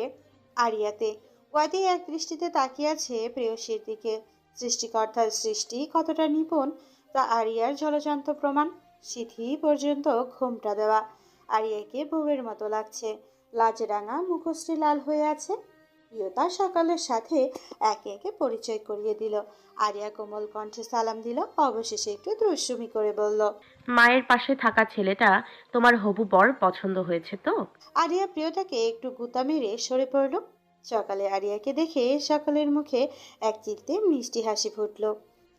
আরিয়াতে। ওয়াদি এক দৃষ্টিতে তাকিয়ে আছে প্রেয়সীর দিকে। সৃষ্টিকর্তার সৃষ্টি কতটা নিপুণ তা আরিয়ার জলজান্ত প্রমাণ। সিঁথি পর্যন্ত ঘোমটা দেওয়া। আরিয়াকে বউয়ের মতো লাগছে। লাজরাঙা মুখশ্রী লাল হয়ে আছে। প্রিয়তা সকালের সাথে একে একে পরিচয় করিয়ে দিল। আরিয়া কোমল কণ্ঠে সালাম দিল, অবশেষে একটু দুষ্টুমি করে বলল, মায়ের পাশে থাকা ছেলেটা তোমার হবু বর পছন্দ হয়েছে তো? আরিয়া প্রিয়তাকে একটু গুতা মেরে সরে পড়ল। সকালে আরিয়াকে দেখে সকলের মুখে এক চিলতে মিষ্টি হাসি ফুটল।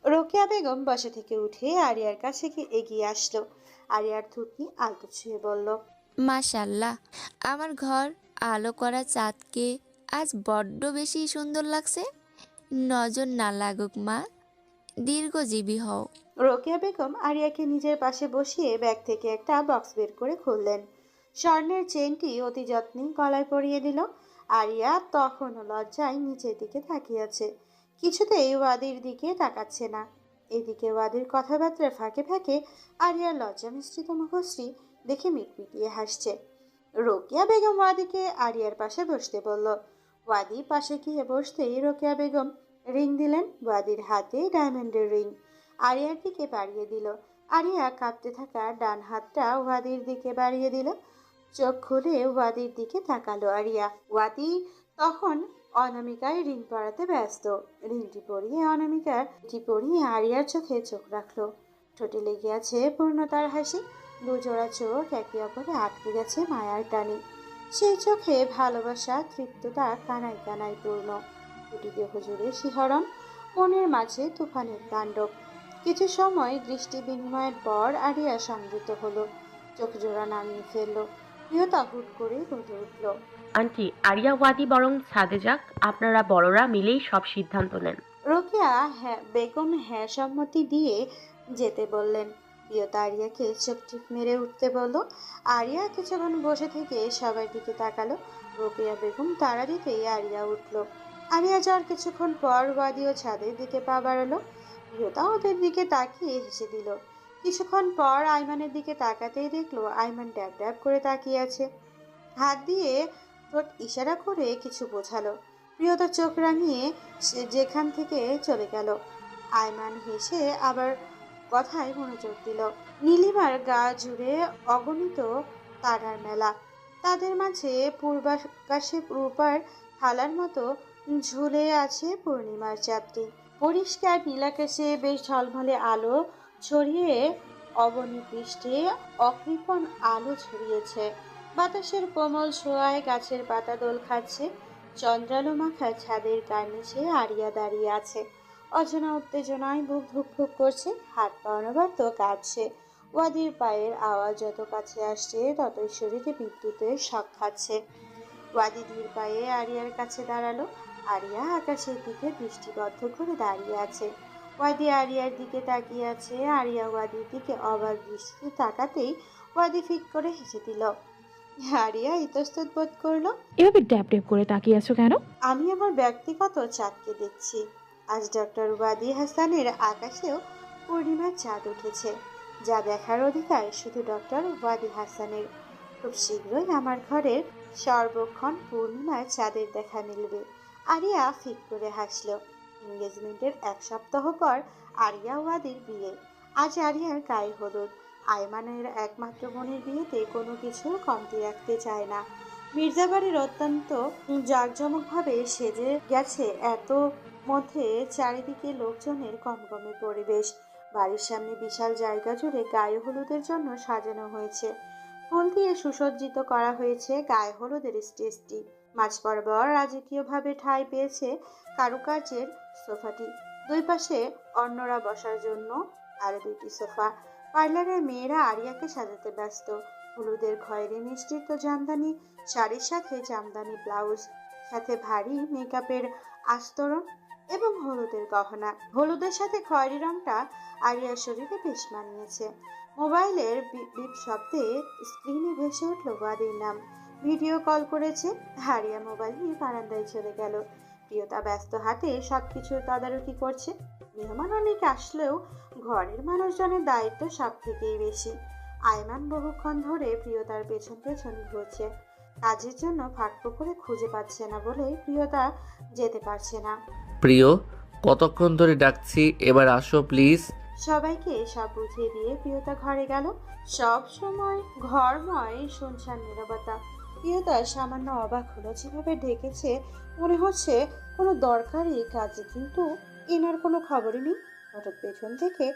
রোকেয়া বেগম বসা থেকে উঠে আরিয়ার কাছে এগিয়ে আসলো। আরিয়ার থুতনি আলতো ছুঁয়ে বলল, মাশাল্লাহ, আমার ঘর আলো করা চাঁদকে আজ বড্ড বেশি সুন্দর লাগছে। নজর না লাগুক মা, দীর্ঘজীবী হও। রোকেয়া বেগম আরিয়াকে নিজের পাশে বসিয়ে ব্যাগ থেকে একটা বক্স বের করে খুললেন। স্বর্ণের চেনটি অতি যত্নে গলায় পরিয়ে দিল। আরিয়া তখনও লজ্জায় নিচের দিকে তাকিয়ে আছে, কিছুতেই ওয়াদির দিকে তাকাচ্ছে না। এদিকে ওয়াদির কথাবার্তার ফাঁকে ফাঁকে আরিয়ার লজ্জা মিশ্রিত মুখশ্রী দেখে মিটমিটিয়ে হাসছে। রোকেয়া বেগম ওয়াদিকে আরিয়ার পাশে বসতে বলল। ওয়াদি পাশে গিয়ে বসতেই রোকেয়া বেগম রিং দিলেন। ওয়াদির হাতে ডায়মন্ডের রিং আরিয়ার দিকে বাড়িয়ে দিল। আরিয়া কাঁপতে থাকা ডান হাতটা ওয়াদির দিকে বাড়িয়ে দিল। চোখ খুলে ওয়াদির দিকে তাকালো আরিয়া। ওয়াদি তখন অনামিকায় রিং পরাতে ব্যস্ত। রিংটি পরিয়ে আরিয়ার চোখে চোখ রাখলো। ঠোঁটে লেগে আছে পূর্ণতার হাসি। দুজোড়া চোখ একে অপরে আটকে গেছে মায়ার টানে। সেই চোখে ভালোবাসা, তৃপ্ততা কানায় কানায় পূর্ণ। দুটি দেহ জুড়ে শিহরণ, মনের মাঝে তুফানের তাণ্ডব। কিছু সময় দৃষ্টি বিনিময়ের পর আরিয়া সংযত হলো, চোখ জোড়া নামিয়ে ফেললো। প্রিয়তা হুট করে বলে উঠল, আন্টি, আরিয়া ওয়াদি বরং ছাদে যাক, আপনারা বড়রা মিলেই সব সিদ্ধান্ত নেন। রোকেয়া বেগম হ্যাঁ সম্মতি দিয়ে যেতে বললেন। প্রিয়তা আরিয়াকে চোখ টিপ মেরে উঠতে বলল। আরিয়া কিছুক্ষণ বসে থেকে সবার দিকে তাকালো। রোকেয়া বেগম তাড়া দিতেই আরিয়া উঠল। আরিয়া যাওয়ার কিছুক্ষণ পর ওয়াদিও ছাদের দিকে পা বাড়ালো। প্রিয়তা ওদের দিকে তাকিয়ে হেসে দিল। কিছুক্ষণ পর আইমানের দিকে তাকাতেই দেখলো আইমান ড্যাব ড্যাব করে তাকিয়ে আছে। হাত দিয়ে ঠোঁট ইশারা করে কিছু বোঝালো। প্রিয়তা চোখ রাঙিয়ে যেখান থেকে চলে গেল। আইমান হেসে আবার কথায় মনোযোগ দিল। নীলিমার গা জুড়ে অগণিত তারার মেলা। তাদের মাঝে পূর্বাকাশে রূপার থালার মতো ঝুলে আছে পূর্ণিমার চাঁদটি। পরিষ্কার নীলাকাশে বেশ ঝলমলে আলো ছড়িয়ে অবনী পৃষ্ঠে অকৃপণ আলো ছড়িয়েছে। বাতাসের কোমল ছোঁয়ায় গাছের পাতা দোল খাচ্ছে। চন্দ্রালো মাখা ছাদের কার্নিশে আরিয়া দাঁড়িয়ে আছে। অজানা উত্তেজনায় বুক ধুকধুক করছে, হাত পা অনবরত কাঁপছে। ওয়াদির পায়ের আওয়াজ যত কাছে আসছে ততই শরীরে বিদ্যুতের শক খাচ্ছে। ওয়াদি ধীর পায়ে আরিয়ার কাছে দাঁড়ালো। আরিয়া আকাশের দিকে দৃষ্টিবদ্ধ করে দাঁড়িয়ে আছে। ওয়াদি আরিয়ার দিকে তাকিয়ে আছে। আরিয়া ওয়াদির দিকে অবাক দৃষ্টিতে তাকাতেই ওয়াদি ফিক করে হেসে দিল। আরিয়া ইতস্তত বোধ করলো। এভাবে ড্যাব ড্যাব করে তাকিয়ে আছো কেন? আমি আমার ব্যক্তিগত চাঁদকে দেখছি। আজ ডক্টর ওয়াদি হাসানের আকাশেও পূর্ণিমার চাঁদ উঠেছে, যা দেখার অধিকার শুধু ডক্টর ওয়াদি হাসানের। খুব শীঘ্রই আমার ঘরের সর্বক্ষণ পূর্ণিমার চাঁদের দেখা মিলবে। আরিয়া ফিক করে হাসলো। এঙ্গেজমেন্টের 1 সপ্তাহ পর আরিয়া ওয়াদির বিয়ে। আজ আরিয়ার গায়ে হলুদ। আইমানের একমাত্র বোনের বিয়েতে কোনো কিছু কমতি রাখতে চায় না। মির্জাবাড়ির অত্যন্ত জাঁকজমকভাবে সেজে গেছে। এত মধ্যে চারিদিকে লোকজনের কমকমে পরিবেশ। বাড়ির সামনে বিশাল জায়গা জুড়ে গায়ে হলুদের জন্য সাজানো হয়েছে। ফুল দিয়ে সুসজ্জিত করা হয়েছে গায়ে হলুদের স্টেজটি। মাঝ বরাবর রাজকীয়ভাবে ঠাঁই পেয়েছে কারুকার্যের সোফাটি। দুই পাশে অন্যরা বসার জন্য আরো 2টি সোফা। পার্লারের মেয়েরা আরিয়াকে সাজাতে ব্যস্ত। হলুদের খয়েরি মিশ্রিত জামদানি শাড়ির সাথে জামদানি ব্লাউজ, সাথে ভারী মেকআপের আস্তরণ এবং হলুদের গহনা। হলুদের সাথে খয়েরি রংটা আরিয়ার শরীরে বেশ মানিয়েছে। মোবাইলের বিপ শব্দে স্ক্রিনে ভেসে উঠল ওয়াদির নাম। ভিডিও কল করেছে। আরিয়া মোবাইল নিয়ে বারান্দায় চলে গেল। প্রিয়তা ব্যস্ত হাতে সবকিছুর তদারকি করছে। মেহমান অনেক আসলেও ঘরের মানুষজনের দায়িত্ব সব থেকেই বেশি। আইমান বহুক্ষণ ধরে প্রিয়তার পেছন পেছন ঘুরছে। কাজের জন্য ফাঁকফোকরে খুঁজে পাচ্ছে না বলে প্রিয়তা যেতে পারছে না। প্রিয়, কতক্ষণ ধরে ডাকছি, এবার আসো প্লিজ। সবাইকে সব বুঝিয়ে দিয়ে প্রিয়তা ঘরে গেল। সব সময় ঘরময় শুনশান নীরবতা। প্রিয়তা সামান্য অবাক হলো, যেভাবে ডেকেছে মনে হচ্ছে কোনো দরকারি কাজে, কিন্তু এনার কোনো খবরই নেই। হঠাৎ পেছন থেকে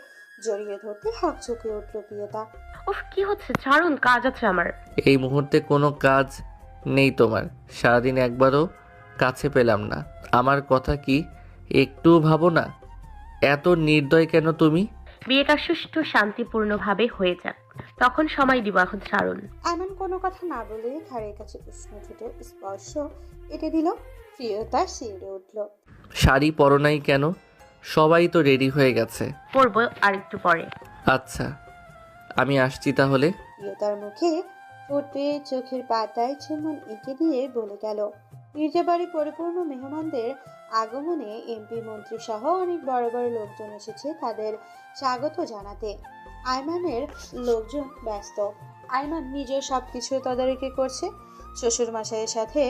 জড়িয়ে ধরতে হকচকে উঠল প্রিয়তা। উফ, কি হচ্ছে? ছাড়ুন, কাজ আছে আমার। এই মুহূর্তে কোনো কাজ নেই তোমার? সারাদিন একবারও কাছে পেলাম না, আমার কথা কি একটু ভাবো না? এত নির্দয় কেন তুমি? বিয়েটা সুষ্ঠু শান্তিপূর্ণভাবে হয়ে যাক, তখন সময় দিব, এখন ছাড়ুন। এমন কোনো কথা না বলে ঘাড়ের কাছে উষ্ণ ঠোঁটের স্পর্শ এঁটে দিল। প্রিয়তা শিউরে উঠল। শাড়ি পরো নাই কেন? সবাই তো রেডি হয়ে গেছে। পরবো আর একটু পরে। আচ্ছা, আমি আসছি তাহলে। প্রিয়তার মুখে ফুটে চোখের পাতায় চুম্বন এঁকে দিয়ে বলে গেল। মির্জাবাড়ি পরিপূর্ণ মেহমানদের আগমনে এমপি মন্ত্রী সহ অনেক বড় বড় লোকজন এসেছে তাদের স্বাগত জানাতে। আয়মানের লোকজন ব্যস্ত। আয়মান নিজের সবকিছু তদারকি করছে। শ্বশুর মশাইয়ের সাথে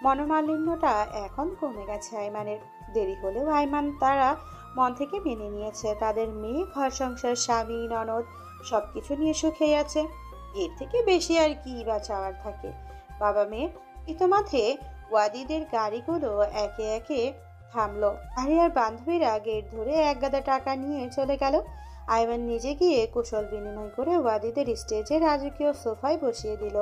মনোমালিন্যটা এখন কমে গেছে আয়মানের। দেরি হলেও আয়মান তারা মন থেকে মেনে নিয়েছে। তাদের মেয়ে, ঘর সংসার, স্বামী, ননদ সবকিছু নিয়ে সুখেই আছে। এর থেকে বেশি আর কি বা চাওয়ার থাকে। বাবা মেয়ে ইতোমধ্যে ওয়াদিদের গাড়িগুলো একে একে থামলো। আরিয়ার বান্ধবীরা গেট ধরে এক গাদা টাকা নিয়ে চলে গেল। আয়মান নিজে গিয়ে কুশল বিনিময় করে ওয়াদিদের স্টেজে রাজকীয় সোফায় বসিয়ে দিল।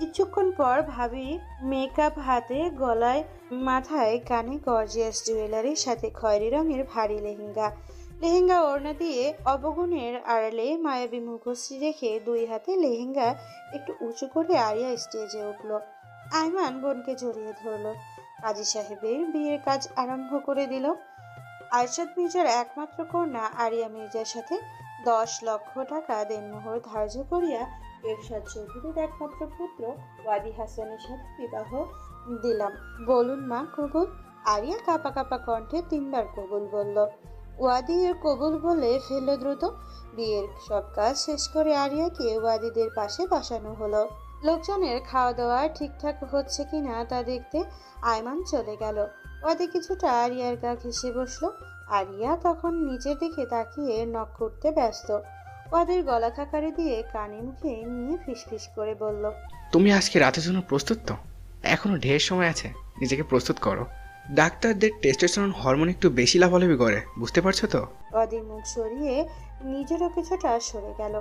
কিছুক্ষণ পর ভাবি মেকআপ হাতে, গলায় মাথায় কানে গর্জিয়াস জুয়েলারির সাথে খয়েরি রঙের ভারী লেহেঙ্গা ওড়না দিয়ে অবগুণের আড়ালে মায়াবী মুখশ্রী রেখে দুই হাতে লেহেঙ্গা একটু উঁচু করে আরিয়া স্টেজে উঠল। আয়মান বোনকে জড়িয়ে ধরল। কাজী সাহেবের বিয়ের কাজ আরম্ভ করে দিল। আরশাদ মির্জার একমাত্র কন্যা আরিয়া মির্জার সাথে 10 লক্ষ টাকা দেনমোহর ধার্য করিয়া এরশাদ চৌধুরীর একমাত্র পুত্র ওয়াদি হাসানের সাথে বিবাহ দিলাম। বলুন মা, কবুল? আরিয়া কাঁপা কাঁপা কণ্ঠে 3 বার কবুল বলল। ওয়াদি এর কবুল বলে ফেলল দ্রুত। বিয়ের সব কাজ শেষ করে আরিয়াকে ওয়াদিদের পাশে বসানো হলো। লোকজনের খাওয়া দাওয়া ঠিকঠাক হচ্ছে কিনা তা দেখতে আয়মান চলে গেল। ওয়াদি কিছুটা আরিয়ার গা ঘেঁষে বসলো। আরিয়া তখন নিচের দিকে তাকিয়ে নখ করতে ব্যস্ত। ওয়াদির গলা খাকারি দিয়ে কানে মুখে নিয়ে ফিসফিস করে বলল, তুমি আজকে রাতের জন্য প্রস্তুত তো? এখনো ঢের সময় আছে, নিজেকে প্রস্তুত করো। ডাক্তারদের টেস্টোস্টেরন হরমোন একটু বেশি লাফালাফি করে, বুঝতে পারছো তো? ওয়াদি মুখ সরিয়ে নিজেরও কিছুটা সরে গেল।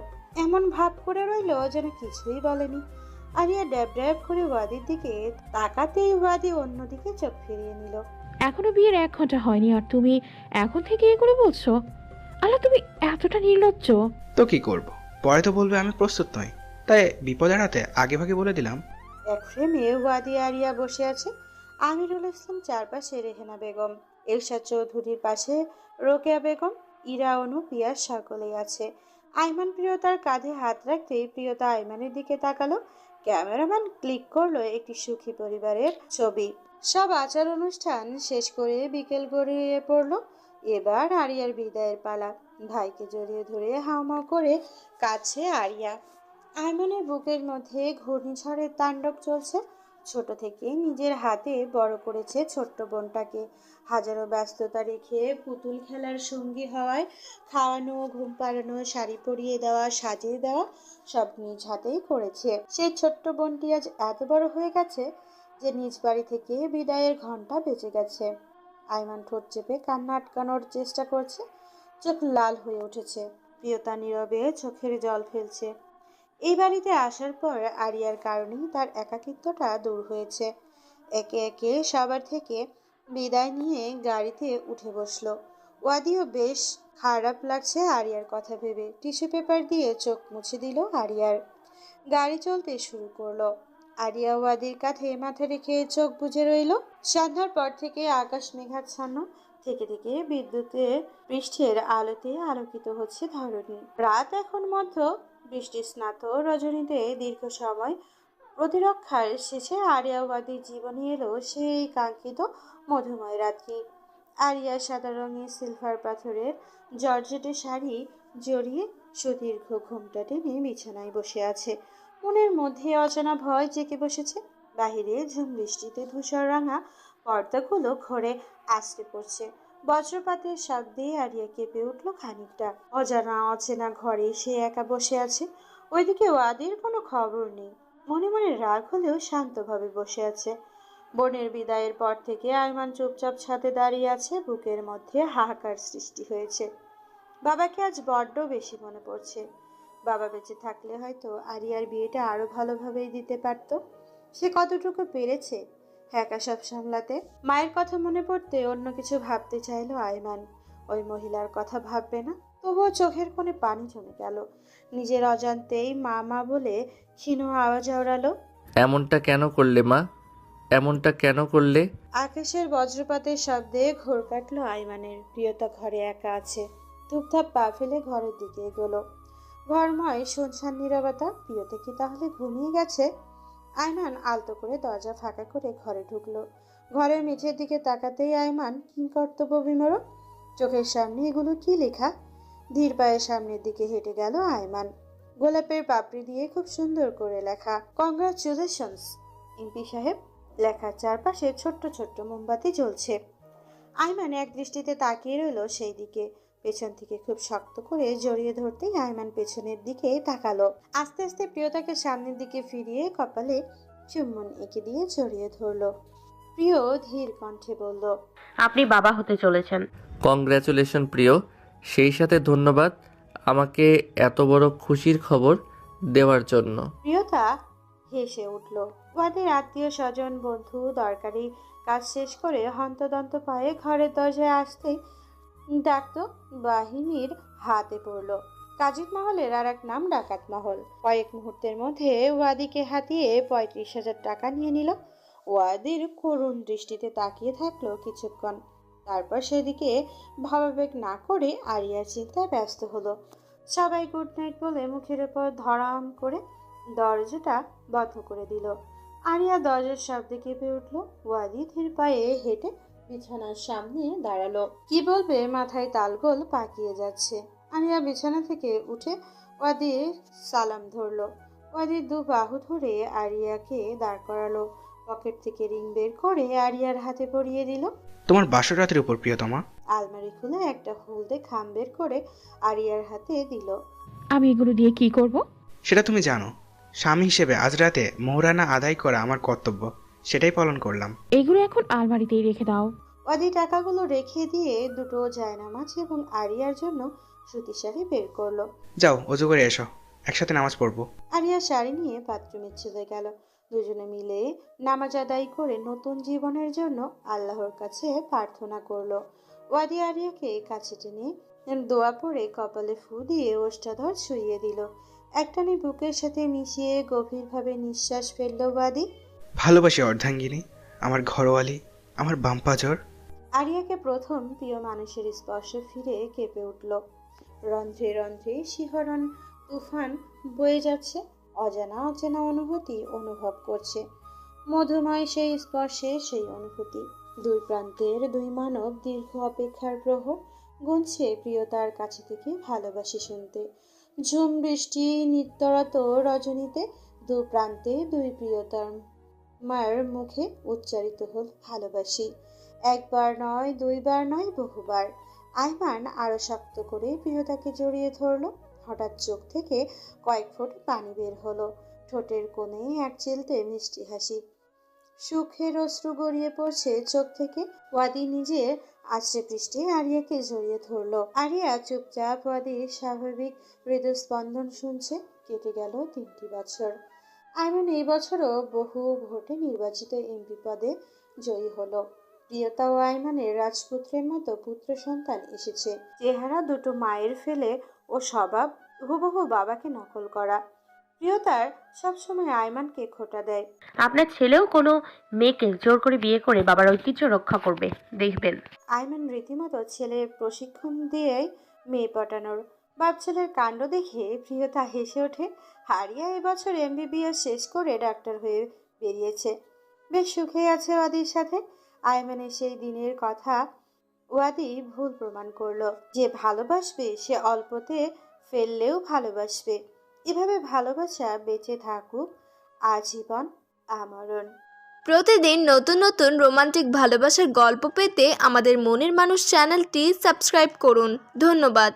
এমন ভাব করে রইল যেন কিছুই বলেনি। আরিয়া ড্যাব ড্যাব করে ওয়াদির দিকে তাকাতেই ওয়াদি অন্যদিকে চোখ ফিরিয়ে নিল। এখনো বিয়ের 1 ঘন্টা হয়নি আর তুমি এখন থেকে এগুলো বলছো? আল্লাহ, তুমি এতটা নির্লজ্জ! তো কি করব, পরে তো বলবে আমি প্রস্তুত নই, তাই বিপদ এড়াতে আগে ভাগে বলে দিলাম। এক ফ্রেমে ওয়াদি আরিয়া বসে আছে। আমিরুল ইসলাম চারপাশে রেহেনা বেগম, এরশাদ চৌধুরীর পাশে রোকেয়া বেগম, ইরা, অনু, পিয়াস সকলেই আছে। আয়মান প্রিয়তার কাঁধে হাত রাখতেই প্রিয়তা আয়মানের দিকে তাকালো। ক্যামেরাম্যান ক্লিক করলো একটি সুখী পরিবারের ছবি। সব আচার অনুষ্ঠান শেষ করে বিকেল গড়িয়ে পড়লো। এবার আরিয়ার বিদায়ের পালা। ভাইকে জড়িয়ে ধরে হাউমাউ করে কাছে আরিয়া। আয়মানের বুকের মধ্যে ঘূর্ণিঝড়ের তাণ্ডব চলছে। ছোট থেকে নিজের হাতে বড় করেছে ছোট্ট বোনটাকে। হাজারো ব্যস্ততা রেখে পুতুল খেলার সঙ্গী হওয়ায় খাওয়ানো, ঘুম পাড়ানো, শাড়ি পরিয়ে দেওয়া, সাজিয়ে দেওয়া সব নিজ হাতেই করেছে। সেই ছোট্ট বোনটি আজ এত বড় হয়ে গেছে যে নিজ বাড়ি থেকে বিদায়ের ঘন্টা বেজে গেছে। আয়মান ঠোঁট চেপে কান্না আটকানোর চেষ্টা করছে। চোখ লাল হয়ে উঠেছে। প্রিয়তা নীরবে চোখের জল ফেলছে। এই বাড়িতে আসার পর আরিয়ার কারণেই তার একাকিত্বটা দূর হয়েছে। একে একে সবার থেকে বিদায় নিয়ে গাড়িতে উঠে বসলো। ওয়াদিও বেশ খারাপ লাগছে আরিয়ার কথা ভেবে। টিস্যু পেপার দিয়ে চোখ মুছে দিল আরিয়ার। গাড়ি চলতে শুরু করলো। আরিয়া ওয়াদির কাঁধে মাথা রেখে চোখ বুজে রইল। সন্ধ্যার পর থেকে আকাশ মেঘাচ্ছন্ন, থেকে থেকে বিদ্যুতের পৃষ্ঠের আলোতে আলোকিত হচ্ছে ধরণী। রাত এখন মধ্য বৃষ্টি স্নাত রজনীতে দীর্ঘ সময় প্রতিরক্ষার শেষে আরিয়া ওয়াদির জীবনে এলো সেই কাঙ্ক্ষিত মধুময় রাত্রি। আরিয়া সাদা রঙের সিলভার পাথরের জর্জেটের শাড়ি জড়িয়ে সুদীর্ঘ ঘোমটা টেনে বিছানায় বসে আছে। মনের মধ্যে অজানা ভয় জেঁকে বসেছে। বাহিরে ঝুম বৃষ্টিতে ধূসর রাঙা পর্দাগুলো ঘরে আছড়ে পড়ছে। বজ্রপাতের শব্দে আরিয়া কেঁপে উঠল খানিকটা। অজানা অচেনা ঘরে সে একা বসে আছে। ওইদিকে ওয়াদির কোনো খবর নেই। মনে মনে রাগ হলেও শান্তভাবে বসে আছে। বোনের বিদায়ের পর থেকে আয়মান চুপচাপ ছাদে দাঁড়িয়ে আছে। বুকের মধ্যে হাহাকার সৃষ্টি হয়েছে। বাবাকে আজ বড্ড বেশি মনে পড়ছে। বাবা বেঁচে থাকলে হয়তো আরিয়ার বিয়েটা আরো ভালোভাবেই দিতে পারত। সে কতটুকু পেরেছে একা সব সামলাতে। মায়ের কথা মনে পড়তে অন্য কিছু ভাবতে চাইলো আয়মান। ওই মহিলার কথা ভাববে না, তবুও চোখের কোণে পানি জমে গেল। নিজের অজান্তেই মা মা বলে ক্ষীণ আওয়াজ আওড়ালো। এমনটা কেন করলে মা? এমনটা কেন করলে? আকাশের বজ্রপাতের শব্দে ঘোর কাটলো আয়মানের। প্রিয়তা ঘরে একা আছে। ধূপধাপ পা ফেলে ঘরের দিকে এগোলো। ঘরময় শুনশান নীরবতা। প্রিয়তা কি তাহলে ঘুমিয়ে গেছে? আয়মান আলতো করে দরজা ফাঁকা করে ঘরে ঢুকলো। ঘরের মেঝের দিকে তাকাতেই আয়মান কিংকর্তব্য বিমোড়। চোখের সামনে এগুলো কি লেখা? ধীর পায়ের সামনের দিকে হেঁটে গেল আয়মান। গোলাপের পাপড়ি দিয়ে খুব সুন্দর করে লেখা, কংগ্রাচুলেশনস এমপি সাহেব। লেখার চারপাশে ছোট্ট ছোট্ট মোমবাতি জ্বলছে। আয়মান এক দৃষ্টিতে তাকিয়ে রইল সেই দিকে। পেছন থেকে খুব শক্ত করে জড়িয়ে ধরতেই আয়মান পেছনের দিকে তাকালো। আস্তে আস্তে প্রিয়তাকে সামনের দিকে ফিরিয়ে কপালে চুম্বন এঁকে দিয়ে জড়িয়ে ধরলো। প্রিয় ধীর কণ্ঠে বলল, আপনি বাবা হতে চলেছেন। কংগ্রাচুলেশন প্রিয়, সেই সাথে ধন্যবাদ আমাকে এত বড় খুশির খবর দেওয়ার জন্য। প্রিয়তা হেসে উঠল। ওয়াদের আত্মীয় স্বজন বন্ধু দরকারি কাজ শেষ করে হন্তদন্ত পায়ে ঘরের দরজায় আসতেই ডাক্ত বাহিনীর হাতে পড়ল। কাজিদ মহলের আর এক নাম ডাকাত মহল। কয়েক মুহূর্তের মধ্যে ওয়াদিকে হাতিয়ে 35,000 টাকা নিয়ে নিল। ওয়াদির করুণ দৃষ্টিতে তাকিয়ে থাকলো কিছুক্ষণ। তারপর সেদিকে ভাবাবেগ না করে আরিয়ার চিন্তায় ব্যস্ত হলো। সবাই গুড নাইট বলে মুখের উপর ধরাম করে দরজাটা বন্ধ করে দিল। আরিয়া দরজার শব্দে কেঁপে উঠল। ওয়াদি ধীর পায়ে হেঁটে বিছানার সামনে দাঁড়ালো। কি বলবে মাথায় তালগোল পাকিয়ে যাচ্ছে। আরিয়া বিছানা থেকে উঠে ওয়াদির সালাম ধরলো। ওয়াদির দু বাহু ধরে আরিয়াকে দাঁড় করালো। পকেট থেকে রিং বের করে আরিয়ার হাতে পরিয়ে দিল। তোমার বাসরাতের উপর প্রিয়তমা। আলমারি খুলে একটা হলদে খাম বের করে আরিয়ার হাতে দিল। আমি এগুলো দিয়ে কি করব? সেটা তুমি জানো। স্বামী হিসেবে আজ রাতে মোহরানা আদায় করা আমার কর্তব্য, সেটাই পালন করলাম। এগুলো এখন আলমারিতেই রেখে দাও। ওয়াদি টাকাগুলো রেখে দিয়ে দুটো জায়নামাজ এবং আরিয়ার জন্য সুতি শাড়ি বের করলো। যাও অজু করে এসো, একসাথে নামাজ পড়বো। আরিয়া শাড়ি নিয়ে বাথরুমে চলে গেল। দুজনে মিলে নামাজ আদায় করে নতুন জীবনের জন্য আল্লাহর কাছে প্রার্থনা করলো। ওয়াদি আরিয়াকে কাছে টেনে দোয়া পড়ে কপালে ফু দিয়ে ওষ্ঠাধর শুইয়ে দিল। একটানে বুকের সাথে মিশিয়ে গভীরভাবে নিঃশ্বাস ফেললো ওয়াদি। ভালোবাসি অর্ধাঙ্গিনী, আমার ঘরওয়ালি, আমার বাম্পাজর। আরিয়াকে প্রথম প্রিয় মানুষের স্পর্শ ফিরে কেঁপে উঠল। রন্ধ্রে রন্ধ্রে শিহরণ তুফান বয়ে যাচ্ছে। অজানা অচেনা অনুভূতি অনুভব করছে। মধুময় সেই স্পর্শে সেই অনুভূতি। দুই প্রান্তের দুই মানব দীর্ঘ অপেক্ষার প্রহর গুনছে প্রিয়তার কাছে থেকে ভালোবাসি শুনতে। ঝুম বৃষ্টি নিত্যরত রজনীতে দু প্রান্তে দুই প্রিয়তার মায়ের মুখে উচ্চারিত হল ভালোবাসি। একবার নয়, দুইবার নয়, বহুবার। আয়মান আরো শক্ত করে প্রিয়তাকে জড়িয়ে ধরলো। হঠাৎ চোখ থেকে কয়েক ফোঁটা পানি বের হলো। ঠোঁটের কোণে এক চিলতে মিষ্টি হাসি। সুখের অশ্রু গড়িয়ে পড়ছে চোখ থেকে। ওয়াদি নিজের আশ্রে পৃষ্ঠে আরিয়াকে জড়িয়ে ধরলো। আরিয়া চুপচাপ ওয়াদির স্বাভাবিক হৃদস্পন্দন শুনছে। কেটে গেল 3টি বছর। আয়মান এই বছরও বহু ভোটে নির্বাচিত এমপি পদে জয়ী হলো। প্রিয়তা ও আয়মানের রাজপুত্রের মতো পুত্র সন্তান এসেছে। চেহারা দুটো মায়ের ফেলে ও স্বভাব হুবহু বাবাকে নকল করা। প্রিয়তার সবসময় আয়মানকে খোঁটা দেয়। আপনার ছেলেও কোনো মেয়েকে জোর করে বিয়ে করে বাবার ঐতিহ্য রক্ষা করবে, দেখবেন। আয়মান রীতিমতো ছেলের প্রশিক্ষণ দিয়েই মেয়ে পটানোর। বাপ ছেলের কাণ্ড দেখে প্রিয়তা হেসে ওঠে। হারিয়া এবছর MBBS শেষ করে ডাক্তার হয়ে বেরিয়েছে। বেশ সুখে আছে ওয়াদির সাথে। আয়মানের সেই দিনের কথা ওয়াদি ভুল প্রমাণ করলো। যে ভালোবাসবে সে অল্পতে ফেললেও ভালোবাসবে। এভাবে ভালোবাসা বেঁচে থাকুক আজীবন আমরণ। প্রতিদিন নতুন নতুন রোমান্টিক ভালোবাসার গল্প পেতে আমাদের মনের মানুষ চ্যানেলটি সাবস্ক্রাইব করুন। ধন্যবাদ।